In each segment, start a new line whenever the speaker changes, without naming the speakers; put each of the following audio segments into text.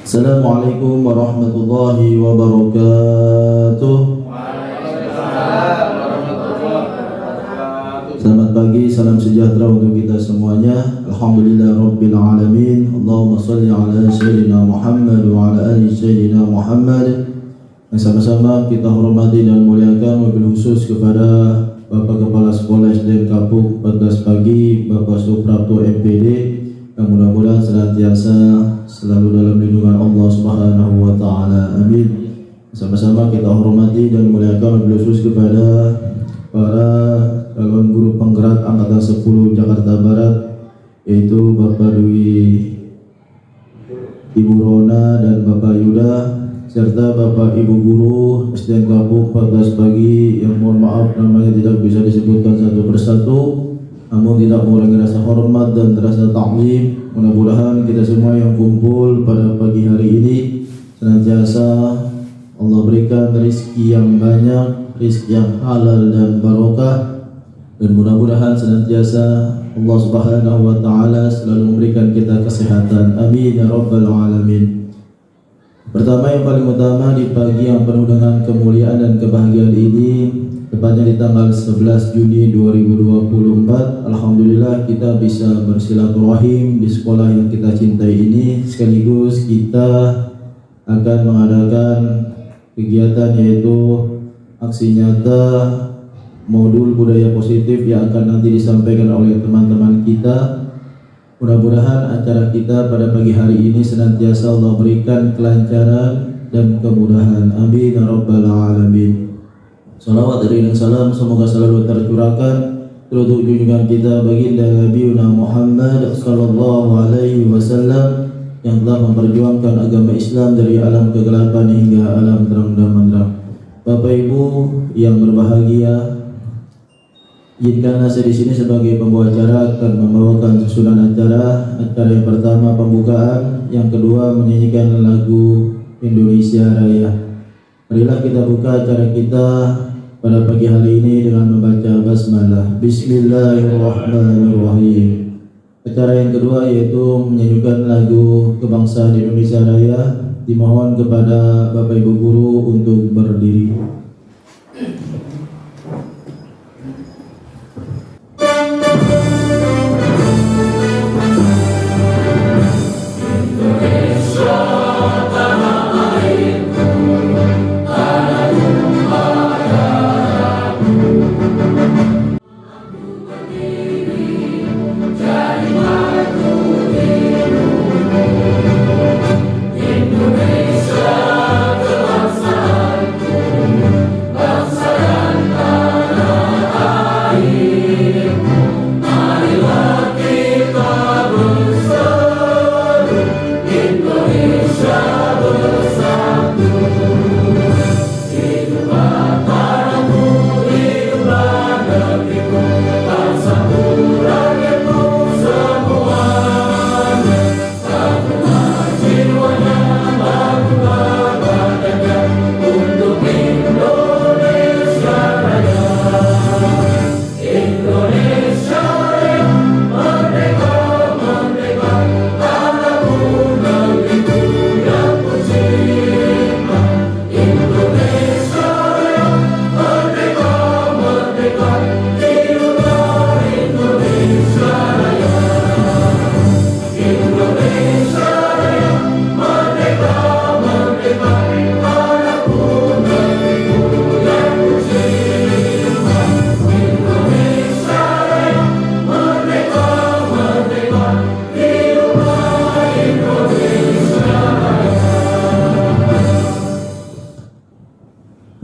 Assalamualaikum warahmatullahi wabarakatuh. Selamat pagi, salam sejahtera untuk kita semuanya. Alhamdulillah Rabbil Alamin. Allahumma salli ala Sayyidina Muhammad wa ala ali Sayyidina Muhammad. Sama-sama kita hormati dan muliakan, wabil khusus kepada Bapak Kepala Sekolah SDN Kapuk 14 pagi, Bapak Suprapto MPD, yang mudah-mudahan senantiasa selalu dalam lindungan Allah Subhanahu wa taala. Amin. Sama-sama kita hormati dan muliakan, wabil khusus kepada para calon guru penggerak angkatan 10 Jakarta Barat, yaitu Bapak Dwi, Ibu Rona dan Bapak Yuda, serta Bapak Ibu Guru SDN Kapuk 14 pagi yang mohon maaf namanya tidak bisa disebutkan satu persatu, namun tidak mengurangi rasa hormat dan rasa taklim. Mudah-mudahan kita semua yang kumpul pada pagi hari ini senantiasa Allah berikan rezeki yang banyak, rezeki yang halal dan barokah, dan mudah-mudahan senantiasa Allah Subhanahu wa taala selalu memberikan kita kesehatan. Amin ya rabbal alamin. Pertama, yang paling utama, di pagi yang penuh dengan kemuliaan dan kebahagiaan ini, tepatnya di tanggal 11 Juni 2024, alhamdulillah kita bisa bersilaturahim di sekolah yang kita cintai ini. Sekaligus kita akan mengadakan kegiatan yaitu aksi nyata modul budaya positif yang akan nanti disampaikan oleh teman-teman kita. Mudah-mudahan acara kita pada pagi hari ini senantiasa Allah berikan kelancaran dan kemudahan. Amin ya rabbal alamin. Salawat dan salam semoga selalu tercurahkan untuk junjungan kita baginda Nabi Muhammad sallallahu alaihi wasallam yang telah memperjuangkan agama Islam dari alam kegelapan hingga alam terang dan benderang. Bapak Ibu yang berbahagia, izinkanlah saya di sini sebagai pembawa acara akan membawakan susunan acara. Acara yang pertama pembukaan, yang kedua menyanyikan lagu Indonesia Raya. Marilah kita buka acara kita pada pagi hari ini dengan membaca basmalah. Bismillahirrahmanirrahim. Acara yang kedua yaitu menyanyikan lagu kebangsaan Indonesia Raya. Dimohon kepada Bapak Ibu Guru untuk berdiri.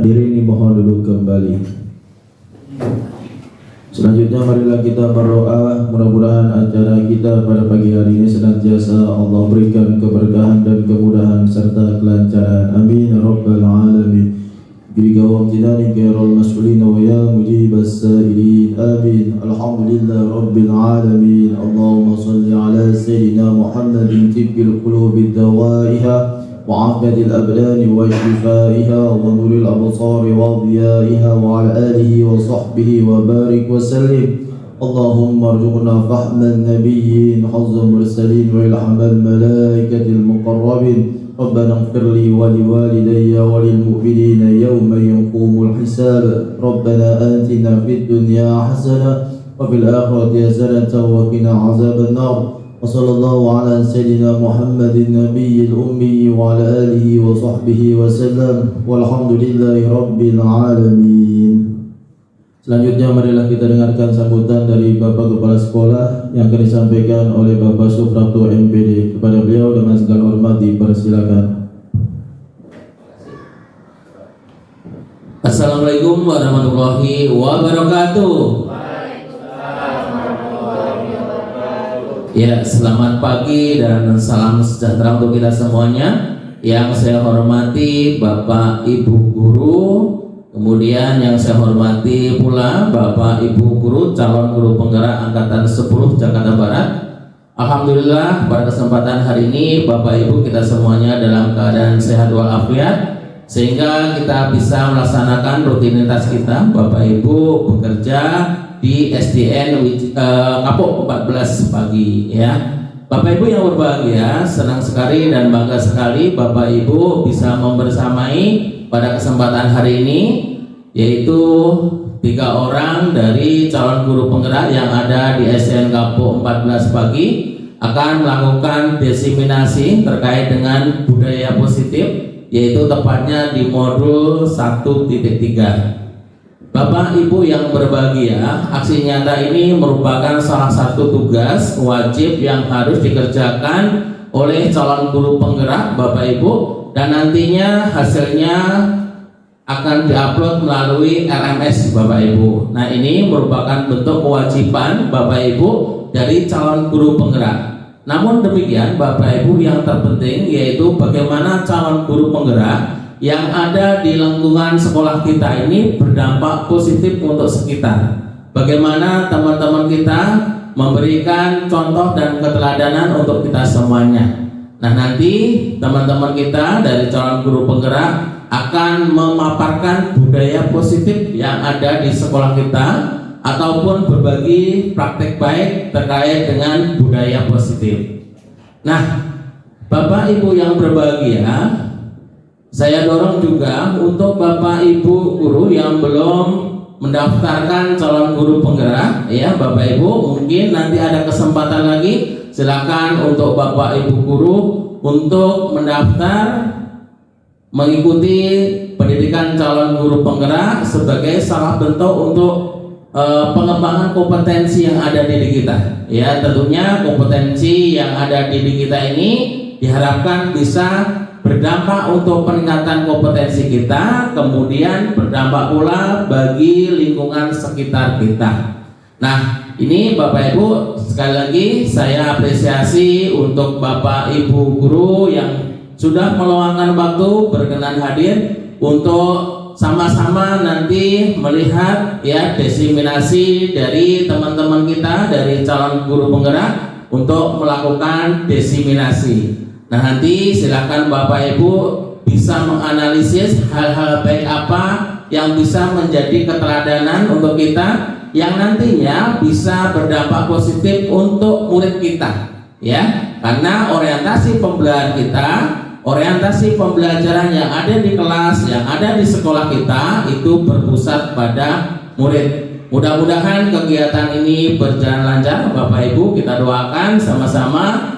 Hadirin dimohon duduk kembali. Selanjutnya marilah kita berdoa, mudah-mudahan acara kita pada pagi hari ini senantiasa Allah berikan keberkahan dan kemudahan serta kelancaran. Amin ya rabbal alamin. Bika wa amtinani khairul mas'ulin wa ya mujibas sa'ilin. Amin. Alhamdulillah rabbil alamin. Allahumma salli ala sayyidina Muhammadin tibbil qulubi dawaiha وعافية الأبدان وشفائها ونور الأبصار وضيائها وعلى آله وصحبه وبارك وسلم. اللهم ارزقنا فهم النبيين حظ المرسلين وإلحام الملائكة المقربين ربنا اغفر لي ولوالدي وللمؤمنين يوم يقوم الحساب ربنا آتنا في الدنيا حسنة وفي الآخرة حسنة وقنا عذاب النار وصلى الله على سيدنا محمد النبي الأمي وعلى آله وصحبه وسلم والحمد لله رب العالمين. Selanjutnya marilah kita dengarkan sambutan dari Bapak Kepala Sekolah yang akan disampaikan oleh Bapak Suprapto MPD. Kepada beliau dengan segala hormat dipersilakan.
Assalamualaikum warahmatullahi wabarakatuh. Ya, selamat pagi dan salam sejahtera untuk kita semuanya. Yang saya hormati Bapak Ibu Guru, kemudian yang saya hormati pula Bapak Ibu Guru, calon guru penggerak Angkatan 10 Jakarta Barat. Alhamdulillah pada kesempatan hari ini Bapak Ibu kita semuanya dalam keadaan sehat walafiat, sehingga kita bisa melaksanakan rutinitas kita. Bapak Ibu bekerja di SDN Kapuk 14 pagi ya. Bapak Ibu yang berbahagia, senang sekali dan bangga sekali Bapak Ibu bisa membersamai pada kesempatan hari ini, yaitu 3 orang dari calon guru penggerak yang ada di SDN Kapuk 14 pagi akan melakukan desiminasi terkait dengan budaya positif, yaitu tepatnya di modul 1.3. Bapak Ibu yang berbahagia, aksi nyata ini merupakan salah satu tugas wajib yang harus dikerjakan oleh calon guru penggerak Bapak Ibu, dan nantinya hasilnya akan diupload melalui LMS Bapak Ibu. Nah, ini merupakan bentuk kewajiban Bapak Ibu dari calon guru penggerak. Namun demikian Bapak Ibu, yang terpenting yaitu bagaimana calon guru penggerak yang ada di lingkungan sekolah kita ini berdampak positif untuk sekitar. Bagaimana teman-teman kita memberikan contoh dan keteladanan untuk kita semuanya. Nah, nanti teman-teman kita dari calon guru penggerak akan memaparkan budaya positif yang ada di sekolah kita ataupun berbagi praktek baik terkait dengan budaya positif. Nah, Bapak Ibu yang berbahagia, saya dorong juga untuk Bapak Ibu guru yang belum mendaftarkan calon guru penggerak ya Bapak Ibu, mungkin nanti ada kesempatan lagi, silakan untuk Bapak Ibu guru untuk mendaftar mengikuti pendidikan calon guru penggerak sebagai salah bentuk untuk pengembangan kompetensi yang ada di diri kita ya. Tentunya kompetensi yang ada di diri kita ini diharapkan bisa berdampak untuk peningkatan kompetensi kita, kemudian berdampak pula bagi lingkungan sekitar kita. Nah, ini Bapak Ibu, sekali lagi saya apresiasi untuk Bapak Ibu guru yang sudah meluangkan waktu berkenan hadir untuk sama-sama nanti melihat ya desiminasi dari teman-teman kita dari calon guru penggerak untuk melakukan desiminasi. Nah, nanti silakan Bapak Ibu bisa menganalisis hal-hal baik apa yang bisa menjadi keteladanan untuk kita, yang nantinya bisa berdampak positif untuk murid kita ya. Karena orientasi pembelajaran kita, orientasi pembelajaran yang ada di kelas, yang ada di sekolah kita itu berpusat pada murid. Mudah-mudahan kegiatan ini berjalan lancar Bapak Ibu, kita doakan sama-sama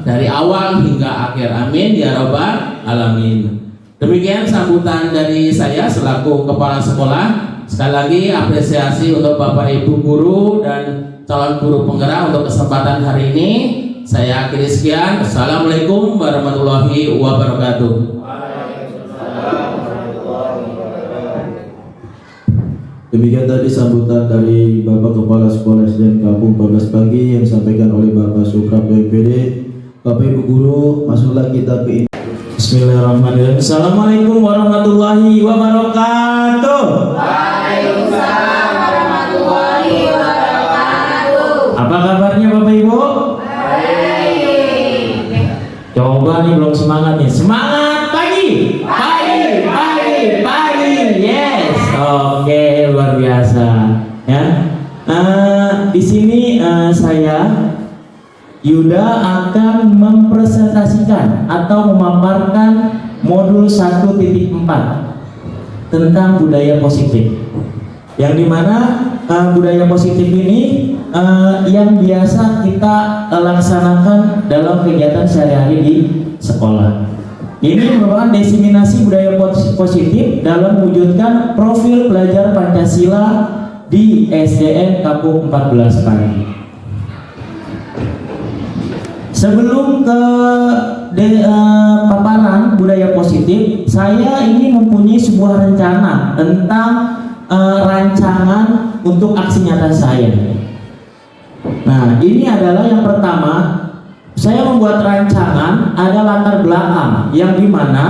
dari awal hingga akhir, amin ya rabbal alamin. Demikian sambutan dari saya selaku kepala sekolah. Sekali lagi apresiasi untuk Bapak Ibu guru dan calon guru penggerak untuk kesempatan hari ini. Saya akhiri sekian. Assalamualaikum warahmatullahi wabarakatuh.
Demikian tadi sambutan dari Bapak Kepala Sekolah SDN Kapuk 14 pagi yang disampaikan oleh Bapak Suprapto MPD. Bapak Ibu guru, masuklah kita ke Bismillahirrahmanirrahim. Assalamualaikum warahmatullahi wabarakatuh.
Waalaikumsalam warahmatullahi wabarakatuh.
Apa kabarnya Bapak Ibu?
Baik.
Coba nih belum semangat nih. Semangat pagi. Pagi. Yes. Oke, luar biasa. Ya. Di sini saya
Yuda akan mempresentasikan atau memaparkan modul 1.4 tentang budaya positif. Yang dimana budaya positif ini yang biasa kita laksanakan dalam kegiatan sehari-hari di sekolah. Ini merupakan diseminasi budaya positif dalam mewujudkan profil pelajar Pancasila di SDN Kampung 14 Pagi. Sebelum ke paparan budaya positif, saya ini mempunyai sebuah rencana tentang rancangan untuk aksi nyata saya. Nah, ini adalah yang pertama, saya membuat rancangan ada latar belakang yang dimana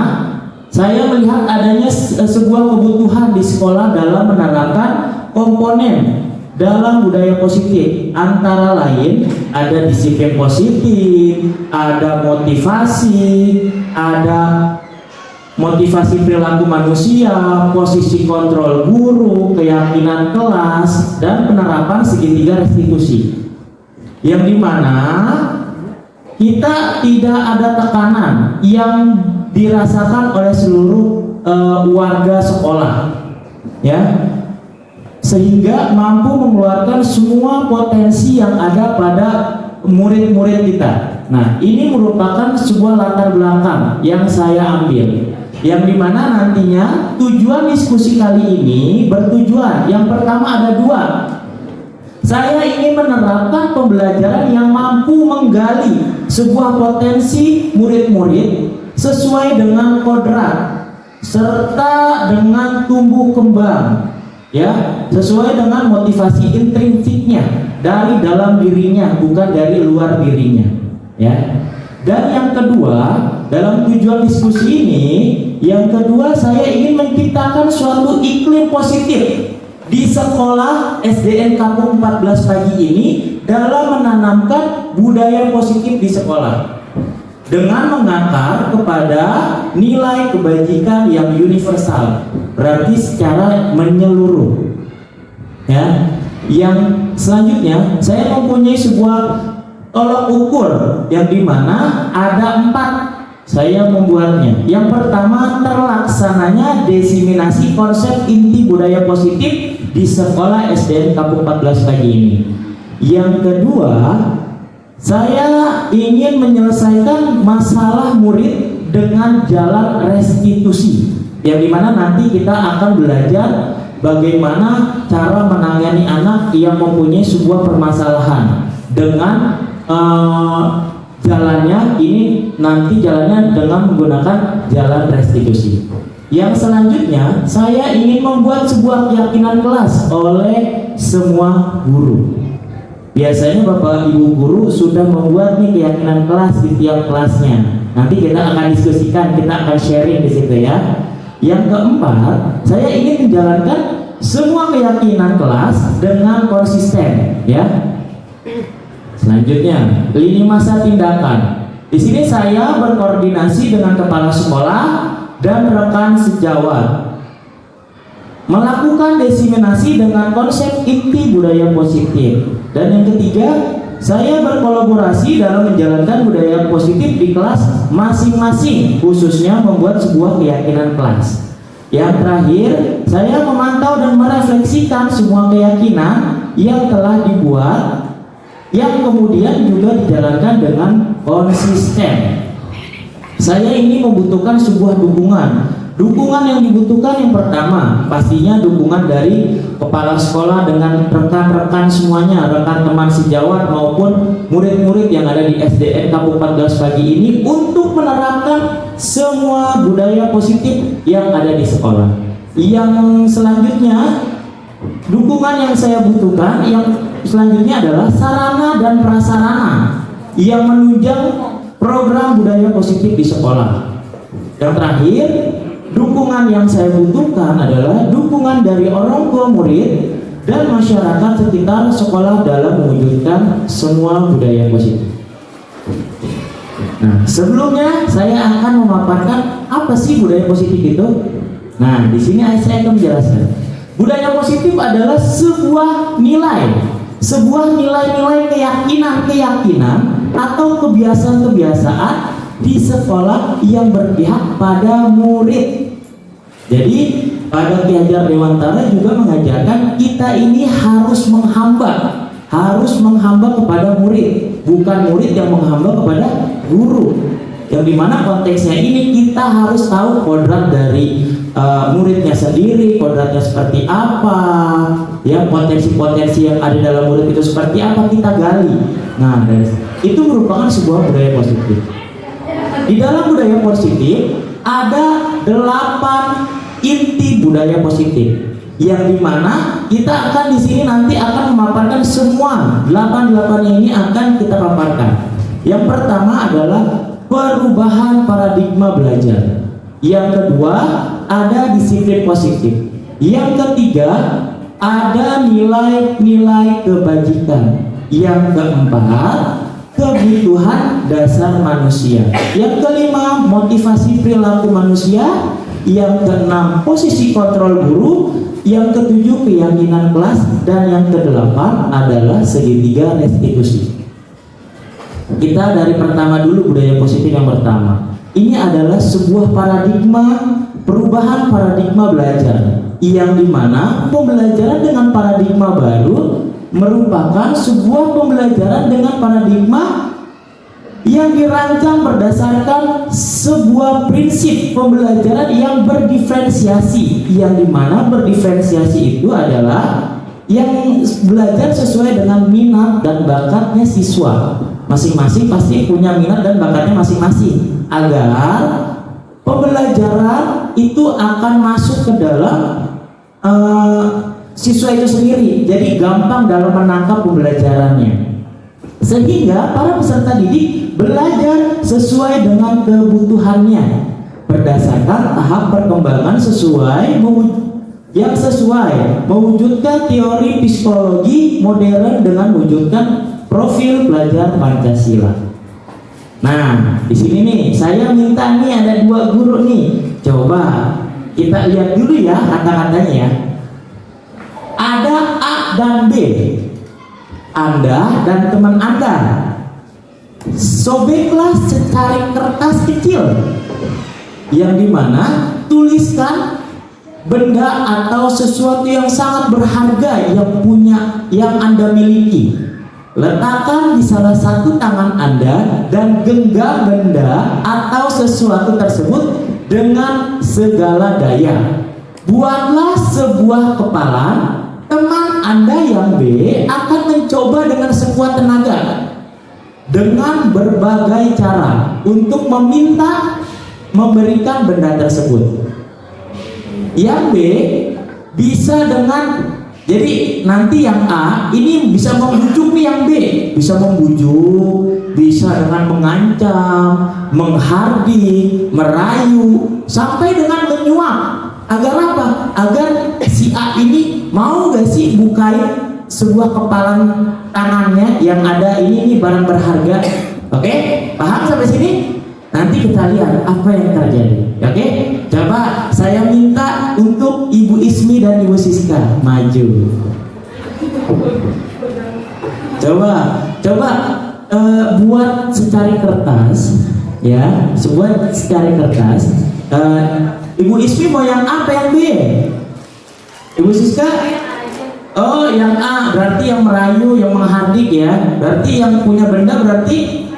saya melihat adanya sebuah kebutuhan di sekolah dalam menerapkan komponen dalam budaya positif, antara lain ada disiplin positif, ada motivasi perilaku manusia, posisi kontrol guru, keyakinan kelas, dan penerapan segitiga restitusi. Yang dimana kita tidak ada tekanan yang dirasakan oleh seluruh warga sekolah, ya, sehingga mampu mengeluarkan semua potensi yang ada pada murid-murid kita. Nah, ini merupakan sebuah latar belakang yang saya ambil, yang dimana nantinya tujuan diskusi kali ini bertujuan, yang pertama ada dua. Saya ingin menerapkan pembelajaran yang mampu menggali sebuah potensi murid-murid sesuai dengan kodrat serta dengan tumbuh kembang, ya, sesuai dengan motivasi intrinsiknya dari dalam dirinya, bukan dari luar dirinya, ya. Dan yang kedua, dalam tujuan diskusi ini, yang kedua saya ingin menciptakan suatu iklim positif di sekolah SDN Kampung 14 Pagi ini dalam menanamkan budaya positif di sekolah dengan mengakar kepada nilai kebajikan yang universal, berarti secara menyeluruh, ya. Yang selanjutnya saya mempunyai sebuah tolak ukur yang dimana ada 4 saya membuatnya. Yang pertama, terlaksananya diseminasi konsep inti budaya positif di sekolah SDN Kampung 14 Pagi ini. Yang kedua, saya ingin menyelesaikan masalah murid dengan jalan restitusi, yang dimana nanti kita akan belajar bagaimana cara menangani anak yang mempunyai sebuah permasalahan dengan jalannya ini nanti jalannya dengan menggunakan jalan restitusi. Yang selanjutnya, saya ingin membuat sebuah keyakinan kelas oleh semua guru. Biasanya Bapak Ibu guru sudah membuat nih keyakinan kelas di tiap kelasnya. Nanti kita akan diskusikan, kita akan sharing di situ, ya. Yang keempat, saya ingin menjalankan semua keyakinan kelas dengan konsisten, ya. Selanjutnya, lini masa tindakan. Di sini saya berkoordinasi dengan kepala sekolah dan rekan sejawat, melakukan diseminasi dengan konsep inti budaya positif. Dan yang ketiga, saya berkolaborasi dalam menjalankan budaya positif di kelas masing-masing, khususnya membuat sebuah keyakinan kelas. Yang terakhir, saya memantau dan merefleksikan semua keyakinan yang telah dibuat, yang kemudian juga dijalankan dengan konsisten. Saya ini membutuhkan sebuah dukungan. Dukungan yang dibutuhkan yang pertama, pastinya dukungan dari kepala sekolah dengan rekan-rekan semuanya, rekan teman sejawat maupun murid-murid yang ada di SDN Kampung 14 Pagi ini untuk menerapkan semua budaya positif yang ada di sekolah. Yang selanjutnya, dukungan yang saya butuhkan yang selanjutnya adalah sarana dan prasarana yang menunjang program budaya positif di sekolah. Yang terakhir, dukungan yang saya butuhkan adalah dukungan dari orang tua murid dan masyarakat sekitar sekolah dalam mewujudkan semua budaya positif. Nah, sebelumnya saya akan memaparkan apa sih budaya positif itu. Nah, di sini saya akan menjelaskan. Budaya positif adalah sebuah nilai-nilai keyakinan-keyakinan atau kebiasaan-kebiasaan di sekolah yang berpihak pada murid. Jadi pada Ki Hajar Dewantara juga mengajarkan kita ini harus menghamba kepada murid, bukan murid yang menghamba kepada guru. Yang dimana konteksnya ini kita harus tahu kodrat dari muridnya sendiri, kodratnya seperti apa, ya potensi-potensi yang ada dalam murid itu seperti apa kita gali. Nah, itu merupakan sebuah budaya positif. Di dalam budaya positif ada 8 inti budaya positif, yang dimana kita akan di sini nanti akan memaparkan semua 8-8 ini akan kita paparkan. Yang pertama adalah perubahan paradigma belajar. Yang kedua ada disiplin positif. Yang ketiga ada nilai-nilai kebajikan. Yang keempat kebutuhan dasar manusia. Yang kelima motivasi perilaku manusia. Yang keenam posisi kontrol guru. Yang ketujuh keyakinan kelas. Dan yang kedelapan adalah segitiga restitusi. Kita dari pertama dulu, budaya positif yang pertama. Ini adalah sebuah paradigma, perubahan paradigma belajar, yang dimana pembelajaran dengan paradigma baru merupakan sebuah pembelajaran dengan paradigma yang dirancang berdasarkan sebuah prinsip pembelajaran yang berdiferensiasi, yang dimana berdiferensiasi itu adalah yang belajar sesuai dengan minat dan bakatnya siswa. Masing-masing pasti punya minat dan bakatnya masing-masing, agar pembelajaran itu akan masuk ke dalam siswa itu sendiri, jadi gampang dalam menangkap pembelajarannya, sehingga para peserta didik belajar sesuai dengan kebutuhannya berdasarkan tahap perkembangan yang sesuai mewujudkan teori psikologi modern dengan mewujudkan profil pelajar Pancasila. Nah, di sini nih saya minta nih ada 2 guru nih. Coba kita lihat dulu ya kata-katanya ya. Ada A dan B. Anda dan teman Anda sobeklah secari kertas kecil yang dimana tuliskan benda atau sesuatu yang sangat berharga yang Anda miliki. Letakkan di salah satu tangan Anda dan genggam benda atau sesuatu tersebut dengan segala daya. Buatlah sebuah kepalan. Teman Anda yang B akan mencoba dengan sekuat tenaga dengan berbagai cara untuk memberikan benda tersebut. Yang B bisa dengan, jadi nanti yang A ini bisa membujuk nih yang B, bisa membujuk, bisa dengan mengancam, menghardik, merayu, sampai dengan menyuap. Agar apa? Agar si A ini mau gak sih bukain sebuah kepalan tangannya yang ada ini barang berharga. Oke? Paham sampai sini? Nanti kita lihat apa yang terjadi. Oke? Coba saya minta untuk Ibu Ismi dan Ibu Siska maju. Coba buat secari kertas, ya, buat secari kertas. Ibu Ismi mau yang A apa yang B? Ibu Siska? Oh, yang A berarti yang merayu, yang menghardik ya. Berarti yang punya benda berarti,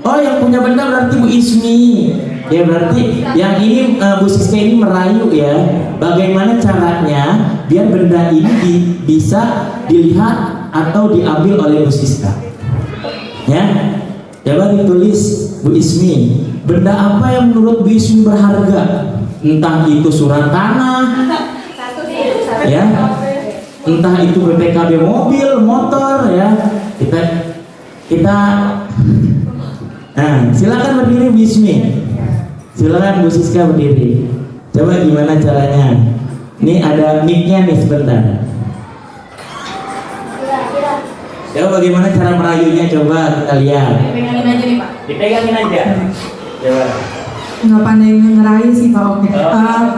oh yang punya benda berarti Bu Ismi. Ya berarti yang ini Bu Siska ini merayu ya. Bagaimana caranya biar benda ini bisa dilihat atau diambil oleh Bu Siska? Ya, coba ditulis Bu Ismi. Benda apa yang menurut Bu Ismi berharga? Entah itu surat tanah, ya, entah itu BPKB mobil, motor, ya. Kita. Nah, silakan berdiri Bu Ismi. Silakan Bu Siska berdiri. Coba gimana caranya? Ini ada mic-nya nih sebentar. Coba bagaimana cara merayunya, coba kita lihat.
Pegangin aja nih Pak.
Dipegangin aja. Coba.
Nggak pandai ngerayu sih Pak. Oke.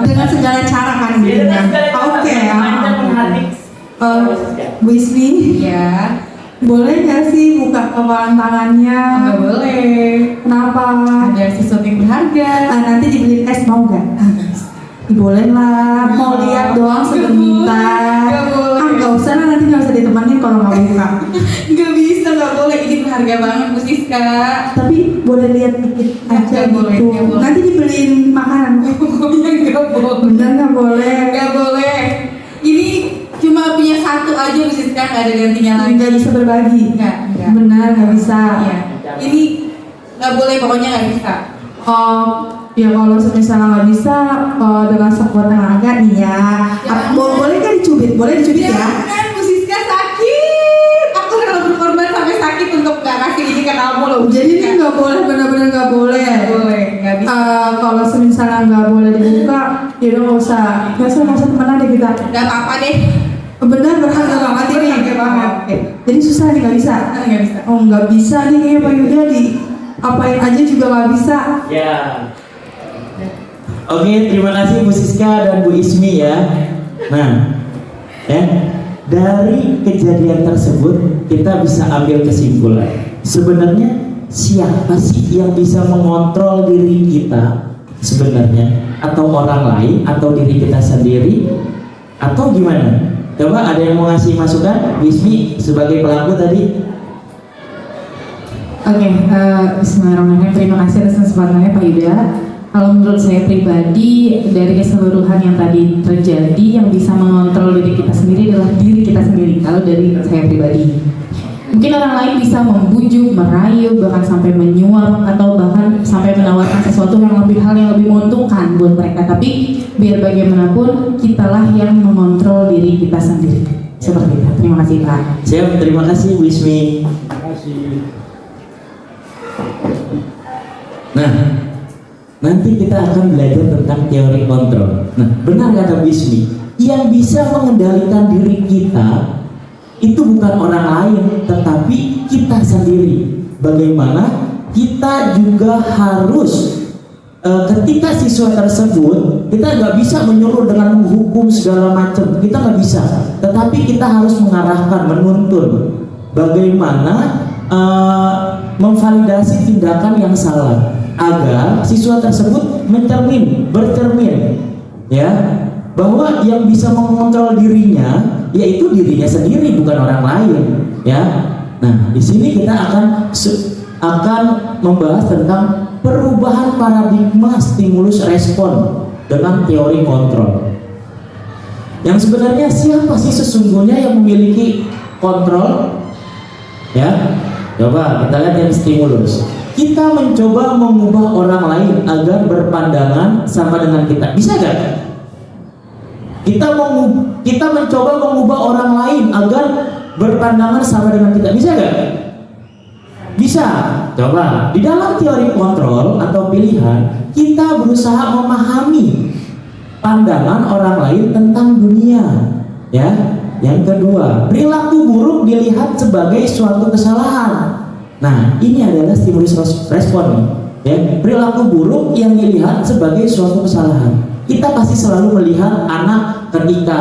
Dengan segala cara kan gitu kan. Oke.
Bu
Bu Ismi. Ya. Boleh nggak sih buka kepalan tangannya?
Nggak boleh.
Kenapa?
Ada sesuatu yang berharga.
Nanti dibeliin es mau nggak? Boleh lah, mau lihat doang sebentar.
Nggak boleh.
Nggak usah lah, nanti nggak usah ditemenin kalau nggak buka.
Nggak bisa, nggak boleh. Ini berharga banget Bu Siska.
Tapi boleh lihat dikit aja
Nggak boleh,
gitu.
nggak boleh.
Nanti dibeliin makanan.
Pokoknya nggak boleh.
Bener nggak boleh?
Nggak boleh. Ini cuma punya satu aja Bu Siska, nggak ada gantinya lagi.
Nggak bisa berbagi.
Nggak.
Benar nggak bisa.
Iya. Ini nggak boleh, pokoknya nggak bisa.
Ya kalau misalnya nggak bisa dengan sekuat tenaga nih ya. Boleh kan dicubit? Boleh dicubit ya?
Jangan, Bu Siska sakit. Aku rela berkorban sampai sakit untuk nggak kasih ini ke kamu loh. Bu
Jadi ini
Siska.
nggak boleh, benar-benar nggak boleh.
Nggak boleh, nggak bisa.
Kalau misalnya nggak boleh dibuka, ya udah nggak usah temenan deh kita.
Nggak apa-apa deh.
Benar berharga banget ini.
Berharga banget.
Oke. Jadi susah nih nggak bisa.
Nggak bisa.
Oh nggak bisa nih kayaknya Pak Yuda di apain aja juga nggak bisa.
Ya. Oke, terima kasih Bu Siska dan Bu Ismi ya. Nah, ya, dari kejadian tersebut kita bisa ambil kesimpulan. Sebenarnya siapa sih yang bisa mengontrol diri kita sebenarnya? Atau orang lain atau diri kita sendiri? Atau gimana? Coba ada yang mau ngasih masukan? Bu Ismi sebagai pelaku tadi.
Oke, bismillahirrahmanirrahim. Terima kasih atas kesempatannya Pak Yuda. Kalau menurut saya pribadi, dari keseluruhan yang tadi terjadi, yang bisa mengontrol diri kita sendiri adalah diri kita sendiri. Kalau dari saya pribadi, mungkin orang lain bisa membujuk, merayu, bahkan sampai menyuap atau bahkan sampai menawarkan sesuatu yang lebih menguntungkan buat mereka. Tapi biar bagaimanapun, kitalah yang mengontrol diri kita sendiri. Seperti itu. Terima kasih Pak.
Siap, terima kasih Bu Ismi. Nah, nanti kita akan belajar tentang teori kontrol. Nah, benar kata Bu Ismi, yang bisa mengendalikan diri kita itu bukan orang lain, tetapi kita sendiri. Bagaimana kita juga harus ketika siswa tersebut, kita nggak bisa menyuruh dengan menghukum segala macam, kita nggak bisa. Tetapi kita harus mengarahkan, menuntun bagaimana memvalidasi tindakan yang salah agar siswa tersebut bercermin ya, bahwa yang bisa mengontrol dirinya yaitu dirinya sendiri, bukan orang lain ya. Nah, di sini kita akan membahas tentang perubahan paradigma stimulus respon dengan teori kontrol. Yang sebenarnya siapa sih sesungguhnya yang memiliki kontrol? Ya, coba kita lihat yang stimulus. Kita mencoba mengubah orang lain agar berpandangan sama dengan kita. Bisa gak? Kita mencoba mengubah orang lain agar berpandangan sama dengan kita. Bisa gak? Bisa. Coba. Di dalam teori kontrol atau pilihan, kita berusaha memahami pandangan orang lain tentang dunia. Ya. Yang kedua, perilaku buruk dilihat sebagai suatu kesalahan. Nah, ini adalah stimulus respon, ya. Perilaku buruk yang dilihat sebagai suatu kesalahan. Kita pasti selalu melihat anak ketika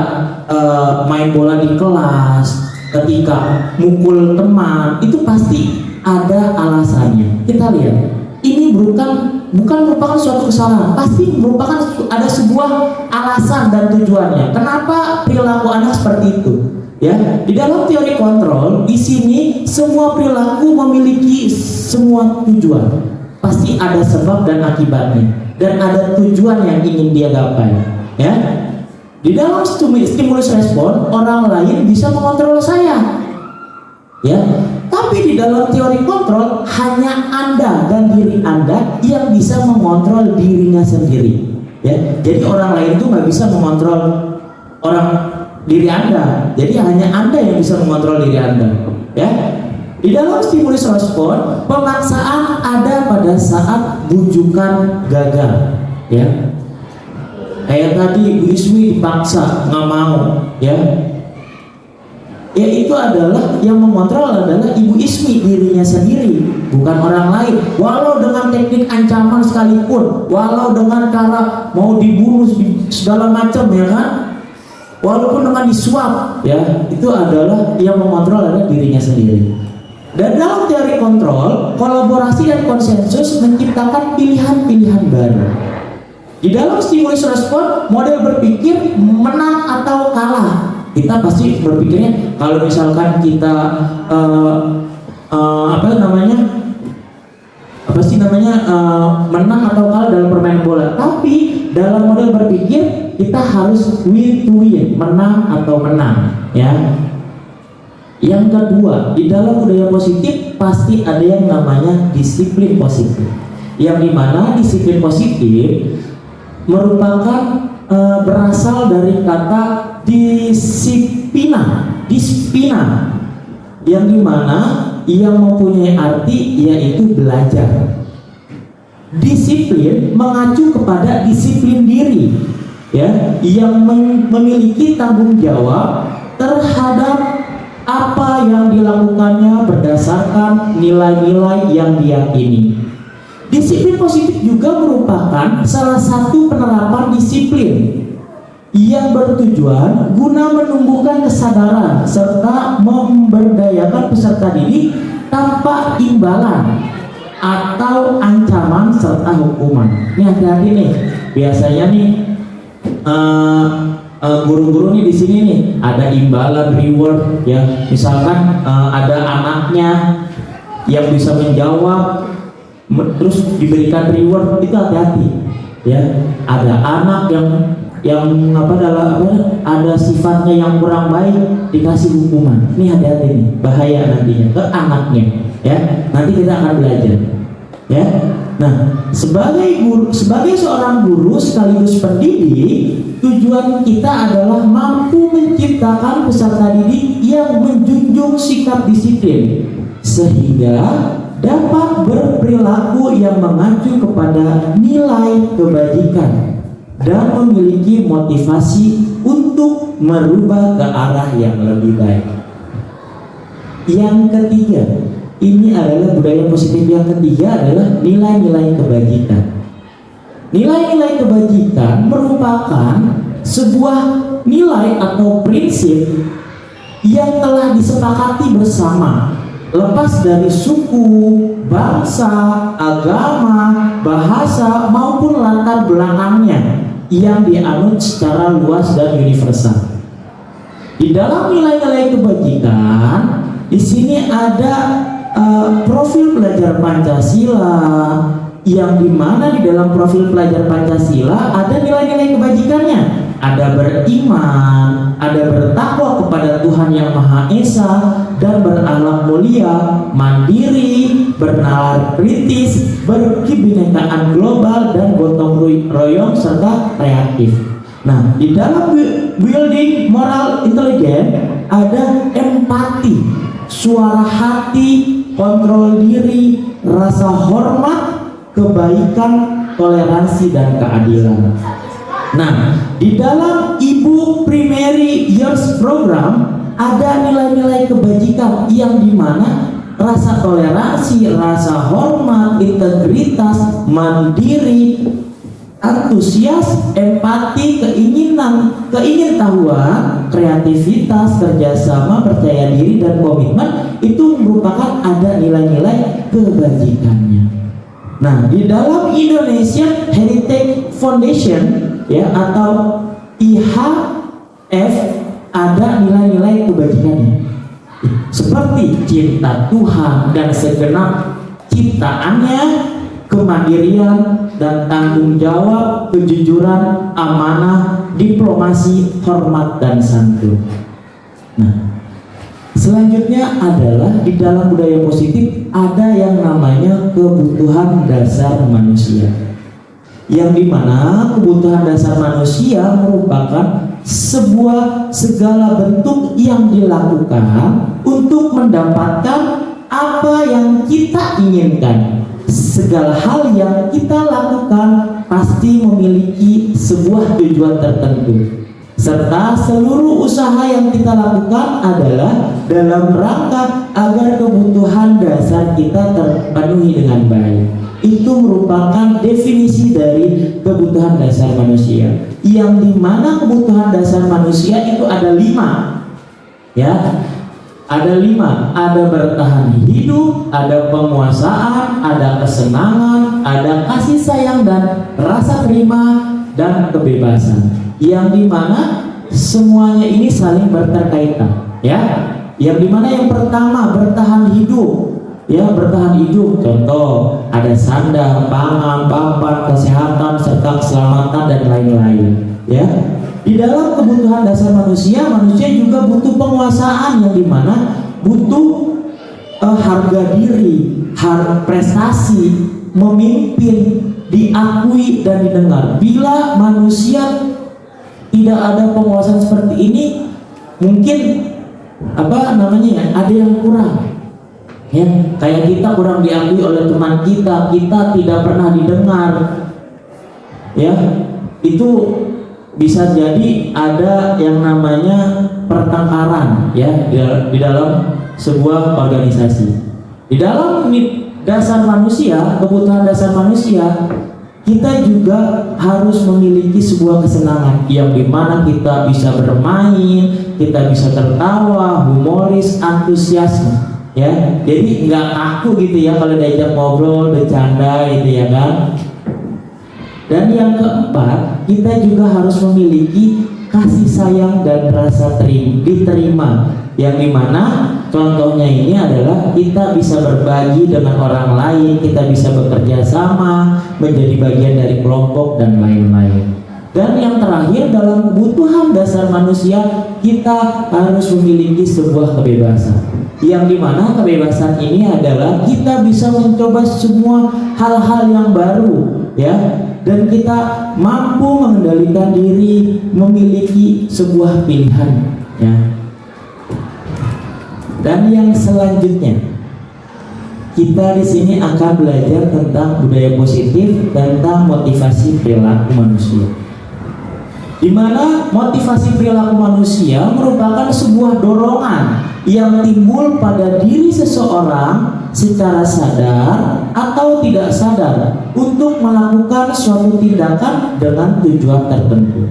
main bola di kelas, ketika mukul teman, itu pasti ada alasannya. Kita lihat, ini bukan merupakan suatu kesalahan, pasti merupakan ada sebuah alasan dan tujuannya. Kenapa perilaku anak seperti itu? Ya, di dalam teori kontrol, di sini semua perilaku memiliki semua tujuan. Pasti ada sebab dan akibatnya, dan ada tujuan yang ingin dia gapai. Ya, di dalam stimulus respon, orang lain bisa mengontrol saya. Ya, tapi di dalam teori kontrol hanya Anda dan diri Anda yang bisa mengontrol dirinya sendiri. Ya, jadi orang lain itu nggak bisa mengontrol diri Anda. Jadi hanya Anda yang bisa mengontrol diri Anda. Ya, di dalam stimulus respon, pemaksaan ada pada saat bujukan gagal. Ya, kayak tadi Bu Ismi dipaksa nggak mau. Ya. Ya, itu adalah yang mengontrol adalah Ibu Ismi, dirinya sendiri, bukan orang lain. Walau dengan teknik ancaman sekalipun, walau dengan cara mau dibunuh segala macam, ya kan? walaupun dengan disuap, ya, itu adalah yang mengontrol adalah dirinya sendiri. Dan dalam teori kontrol, kolaborasi dan konsensus menciptakan pilihan-pilihan baru. Di dalam stimulus respon, model berpikir menang atau kalah. Kita pasti berpikirnya kalau misalkan kita menang atau kalah dalam permainan bola. Tapi dalam model berpikir kita harus win to win, menang atau menang, ya. Yang kedua, di dalam budaya positif pasti ada yang namanya disiplin positif. Yang dimana disiplin positif merupakan berasal dari kata disiplina, yang dimana yang mempunyai arti yaitu belajar. Disiplin mengacu kepada disiplin diri, ya, yang memiliki tanggung jawab terhadap apa yang dilakukannya berdasarkan nilai-nilai yang diyakini. Disiplin positif juga merupakan salah satu penerapan disiplin yang bertujuan guna menumbuhkan kesadaran serta memberdayakan peserta didik tanpa imbalan atau ancaman serta hukuman. Ini hati-hati nih. Biasanya nih guru-guru nih di sini nih ada imbalan reward, ya. Misalkan ada anaknya yang bisa menjawab terus diberikan reward, itu hati-hati, ya. Ada anak yang ada sifatnya yang kurang baik dikasih hukuman. Ini hati-hati nih, bahaya nantinya ke anaknya, ya. Nanti kita akan belajar, ya. Nah, sebagai seorang guru sekaligus pendidik, tujuan kita adalah mampu menciptakan peserta didik yang menjunjung sikap disiplin sehingga dapat berperilaku yang mengacu kepada nilai kebajikan dan memiliki motivasi untuk merubah ke arah yang lebih baik. Yang ketiga, ini adalah budaya positif. Yang ketiga adalah nilai-nilai kebajikan. Nilai-nilai kebajikan merupakan sebuah nilai atau prinsip yang telah disepakati bersama, lepas dari suku, bangsa, agama, bahasa maupun latar belakangnya, yang dianut secara luas dan universal. Di dalam nilai-nilai kebajikan, di sini ada profil pelajar Pancasila, yang dimana di dalam profil pelajar Pancasila ada nilai-nilai kebajikannya. Ada beriman, ada bertakwa kepada Tuhan Yang Maha Esa, dan berakhlak mulia, mandiri, bernalar kritis, berkebinekaan global, dan gotong royong serta kreatif. Nah, di dalam building moral intelligence ada empati, suara hati, kontrol diri, rasa hormat, kebaikan, toleransi, dan keadilan. Nah, di dalam Ibu Primary Years Program ada nilai-nilai kebajikan yang dimana rasa toleransi, rasa hormat, integritas, mandiri, antusias, empati, keingintahuan, kreativitas, kerjasama, percaya diri, dan komitmen itu merupakan ada nilai-nilai kebajikannya. Nah, di dalam Indonesia Heritage Foundation, ya, atau IHF, ada nilai-nilai kebajikannya seperti cinta Tuhan dan segenap ciptaannya, kemandirian dan tanggung jawab, kejujuran, amanah, diplomasi, hormat, dan santun. Nah, selanjutnya adalah di dalam budaya positif ada yang namanya kebutuhan dasar manusia, yang dimana kebutuhan dasar manusia merupakan sebuah segala bentuk yang dilakukan untuk mendapatkan apa yang kita inginkan. Segala hal yang kita lakukan pasti memiliki sebuah tujuan tertentu, serta seluruh usaha yang kita lakukan adalah dalam rangka agar kebutuhan dasar kita terpenuhi dengan baik. Itu merupakan definisi dari kebutuhan dasar manusia, yang dimana kebutuhan dasar manusia itu ada 5, ya. Ada 5, ada bertahan hidup, ada penguasaan, ada kesenangan, ada kasih sayang dan rasa terima dan kebebasan. Yang dimana semuanya ini saling berterkaitan, ya. Yang dimana yang pertama bertahan hidup, ya, bertahan hidup. Contoh, ada sandang, pangan, papan, kesehatan serta keselamatan dan lain-lain, ya. Di dalam kebutuhan dasar manusia juga butuh penguasaan, yang dimana butuh harga diri, prestasi, memimpin, diakui dan didengar. Bila manusia tidak ada penguasaan seperti ini, mungkin ada yang kurang. Ya, kayak kita kurang diakui oleh teman kita tidak pernah didengar. Ya, itu bisa jadi ada yang namanya pertengkaran, ya, di dalam sebuah organisasi. Di dalam dasar manusia, kebutuhan dasar manusia, kita juga harus memiliki sebuah kesenangan yang dimana kita bisa bermain, kita bisa tertawa, humoris, antusiasme, ya. Jadi nggak kaku gitu ya kalau diajak ngobrol, bercanda gitu ya kan. Dan yang keempat, kita juga harus memiliki kasih sayang dan rasa diterima, yang dimana contohnya ini adalah kita bisa berbagi dengan orang lain, kita bisa bekerja sama, menjadi bagian dari kelompok dan lain-lain. Dan yang terakhir, dalam kebutuhan dasar manusia, kita harus memiliki sebuah kebebasan, yang dimana kebebasan ini adalah kita bisa mencoba semua hal-hal yang baru, ya. Dan kita mampu mengendalikan diri, memiliki sebuah pilihan, ya. Dan yang selanjutnya, kita di sini akan belajar tentang budaya positif, tentang motivasi perilaku manusia. Di mana motivasi perilaku manusia merupakan sebuah dorongan yang timbul pada diri seseorang secara sadar atau tidak sadar untuk melakukan suatu tindakan dengan tujuan tertentu.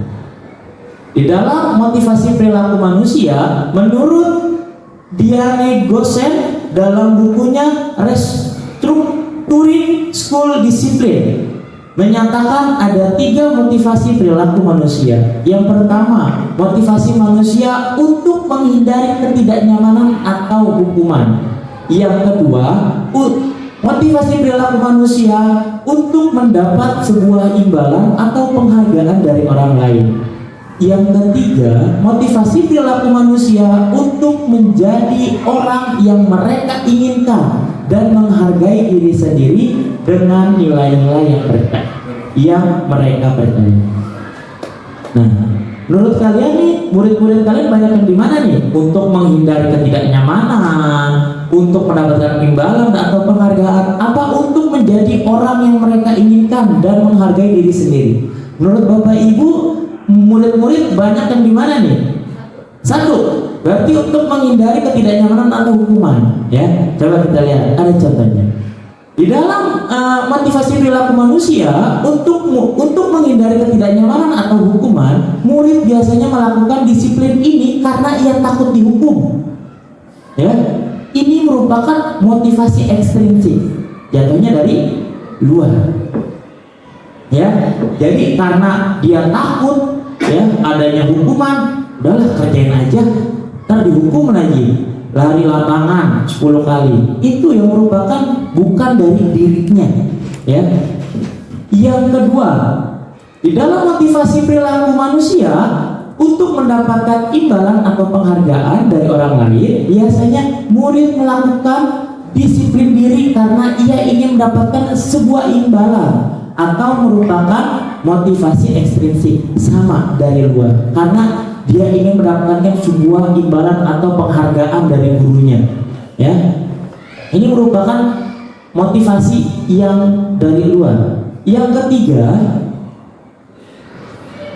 Di dalam motivasi perilaku manusia, menurut Diane Gosen dalam bukunya Restructuring School Discipline, menyatakan ada 3 motivasi perilaku manusia. Yang pertama, motivasi manusia untuk menghindari ketidaknyamanan atau hukuman. Yang kedua, motivasi perilaku manusia untuk mendapat sebuah imbalan atau penghargaan dari orang lain. Yang ketiga, motivasi perilaku manusia untuk menjadi orang yang mereka inginkan dan menghargai diri sendiri dengan nilai-nilai yang mereka percaya. Nah, menurut kalian nih, murid-murid kalian banyak yang gimana nih? Untuk menghindari ketidaknyamanan, untuk mendapatkan imbalan atau penghargaan, apa untuk menjadi orang yang mereka inginkan dan menghargai diri sendiri? Menurut Bapak Ibu, murid-murid banyak yang gimana nih? 1, berarti untuk menghindari ketidaknyamanan atau hukuman, ya. Coba kita lihat, ada contohnya. Di dalam motivasi perilaku manusia untuk menghindari ketidaknyamanan atau hukuman, murid biasanya melakukan disiplin ini karena ia takut dihukum. Ya, ini merupakan motivasi ekstrinsik, jatuhnya dari luar. Ya, jadi karena dia takut, ya, adanya hukuman, udahlah kerjain aja, ntar dihukum lagi. Lari lapangan 10 kali, itu yang merupakan bukan dari dirinya, ya. Yang kedua, di dalam motivasi perilaku manusia untuk mendapatkan imbalan atau penghargaan dari orang lain, biasanya murid melakukan disiplin diri karena ia ingin mendapatkan sebuah imbalan atau merupakan motivasi ekstrinsik, sama dari luar, karena dia ingin mendapatkan sebuah imbalan atau penghargaan dari gurunya, ya. Ini merupakan motivasi yang dari luar. Yang ketiga,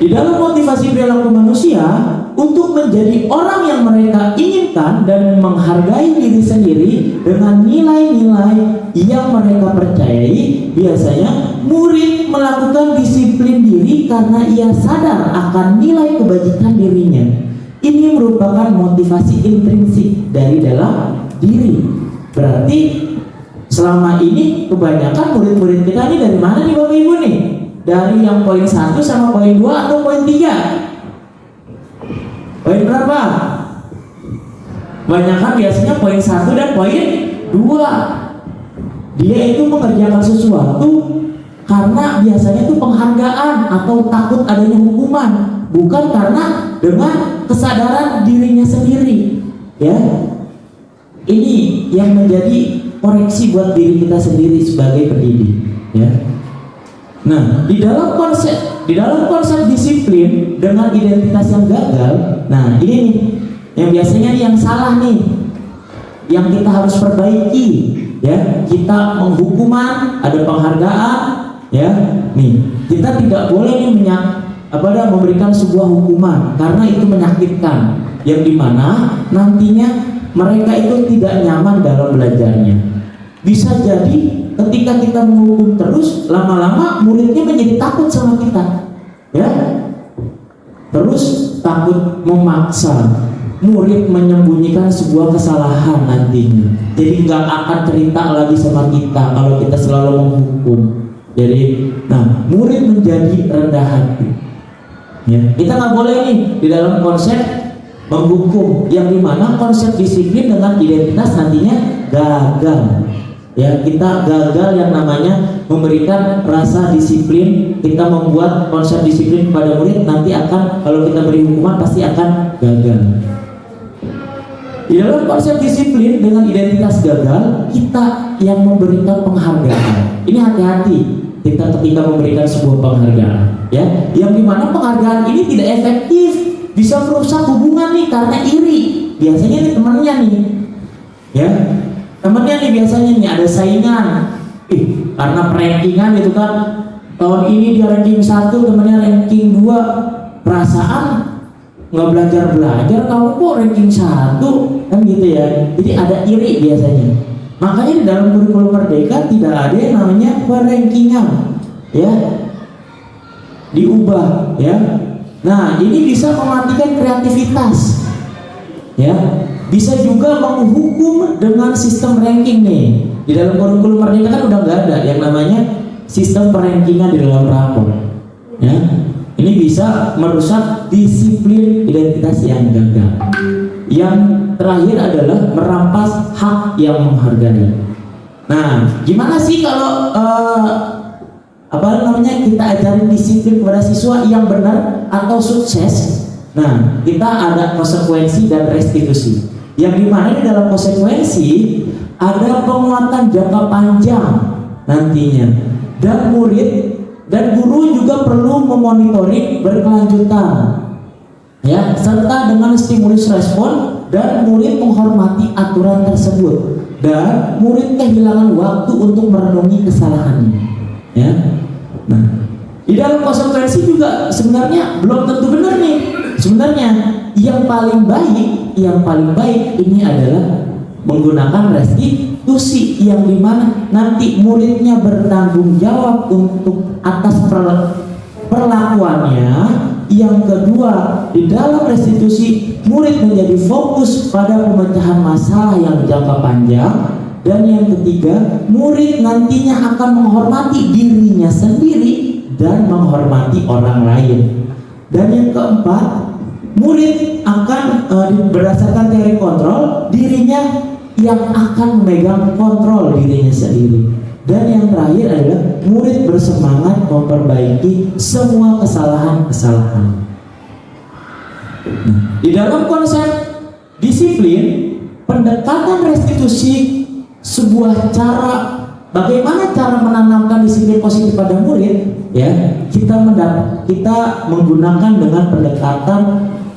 di dalam motivasi perilaku manusia untuk menjadi orang yang mereka inginkan dan menghargai diri sendiri dengan nilai-nilai yang mereka percayai, biasanya murid melakukan disiplin diri karena ia sadar akan nilai kebajikan dirinya. Ini merupakan motivasi intrinsik dari dalam diri. Berarti selama ini kebanyakan murid-murid kita ini dari mana nih Bapak Ibu nih? Dari yang poin 1 sama poin 2 atau poin 3? Poin berapa? Kebanyakan biasanya poin 1 dan poin 2. Dia itu mengerjakan sesuatu karena biasanya itu penghargaan atau takut adanya hukuman, bukan karena dengan kesadaran dirinya sendiri. Ya, ini yang menjadi koreksi buat diri kita sendiri sebagai pendidik. Ya. Nah, di dalam konsep disiplin dengan identitas yang gagal, nah ini nih yang biasanya yang salah nih, yang kita harus perbaiki. Ya, kita menghukuman, ada penghargaan, ya. Nih, kita tidak boleh nih memberikan sebuah hukuman karena itu menyakitkan, yang dimana nantinya mereka itu tidak nyaman dalam belajarnya. Bisa jadi ketika kita menghukum terus, lama-lama muridnya menjadi takut sama kita, ya. Terus takut memaksa murid menyembunyikan sebuah kesalahan nantinya. Jadi nggak akan cerita lagi sama kita kalau kita selalu menghukum. Jadi, nah murid menjadi rendah hati. Ya, kita nggak boleh nih di dalam konsep menghukum, yang dimana konsep disiplin dengan identitas nantinya gagal. Ya, kita gagal yang namanya memberikan rasa disiplin. Kita membuat konsep disiplin kepada murid, nanti akan kalau kita beri hukuman pasti akan gagal. Di dalam konsep disiplin dengan identitas gagal, kita yang memberikan penghargaan. Ini hati-hati kita ketika memberikan sebuah penghargaan, ya, yang dimana penghargaan ini tidak efektif, bisa merusak hubungan nih karena iri. Biasanya nih temannya nih, ya, temannya nih biasanya nih ada saingan, karena rankingan gitu kan. Tahun ini dia ranking 1, temannya ranking 2, perasaan nggak belajar, kamu kok ranking 1 kan gitu ya. Jadi ada iri biasanya. Makanya di dalam kurikulum Merdeka tidak ada yang namanya perankingan, ya, diubah, ya. Nah, ini bisa mematikan kreativitas, ya. Bisa juga menghukum dengan sistem ranking nih. Di dalam kurikulum Merdeka kan udah nggak ada yang namanya sistem perankingan di dalam rapor, ya. Ini bisa merusak disiplin identitas yang gagal. Yang terakhir adalah merampas hak yang menghargai. Nah, gimana sih kalau kita ajarin disiplin kepada siswa yang benar atau sukses? Nah, kita ada konsekuensi dan restitusi. Yang dimana di dalam konsekuensi ada penguatan jangka panjang nantinya, dan murid dan guru juga perlu memonitoring berkelanjutan, ya, serta dengan stimulus respon, dan murid menghormati aturan tersebut, dan murid kehilangan waktu untuk merenungi kesalahannya, ya. Nah, di dalam konsekuensi juga sebenarnya belum tentu benar nih. Sebenarnya yang paling baik ini adalah menggunakan restitusi, yang dimana nanti muridnya bertanggung jawab untuk atas perlakuannya. Yang kedua, di dalam restitusi murid menjadi fokus pada pemecahan masalah yang jangka panjang. Dan yang ketiga, murid nantinya akan menghormati dirinya sendiri dan menghormati orang lain. Dan yang keempat, murid akan berdasarkan teori kontrol, dirinya yang akan memegang kontrol dirinya sendiri. Dan yang terakhir adalah murid bersemangat memperbaiki semua kesalahan-kesalahan. Di dalam konsep disiplin, pendekatan restitusi sebuah cara bagaimana cara menanamkan disiplin positif pada murid, ya. Kita menggunakan dengan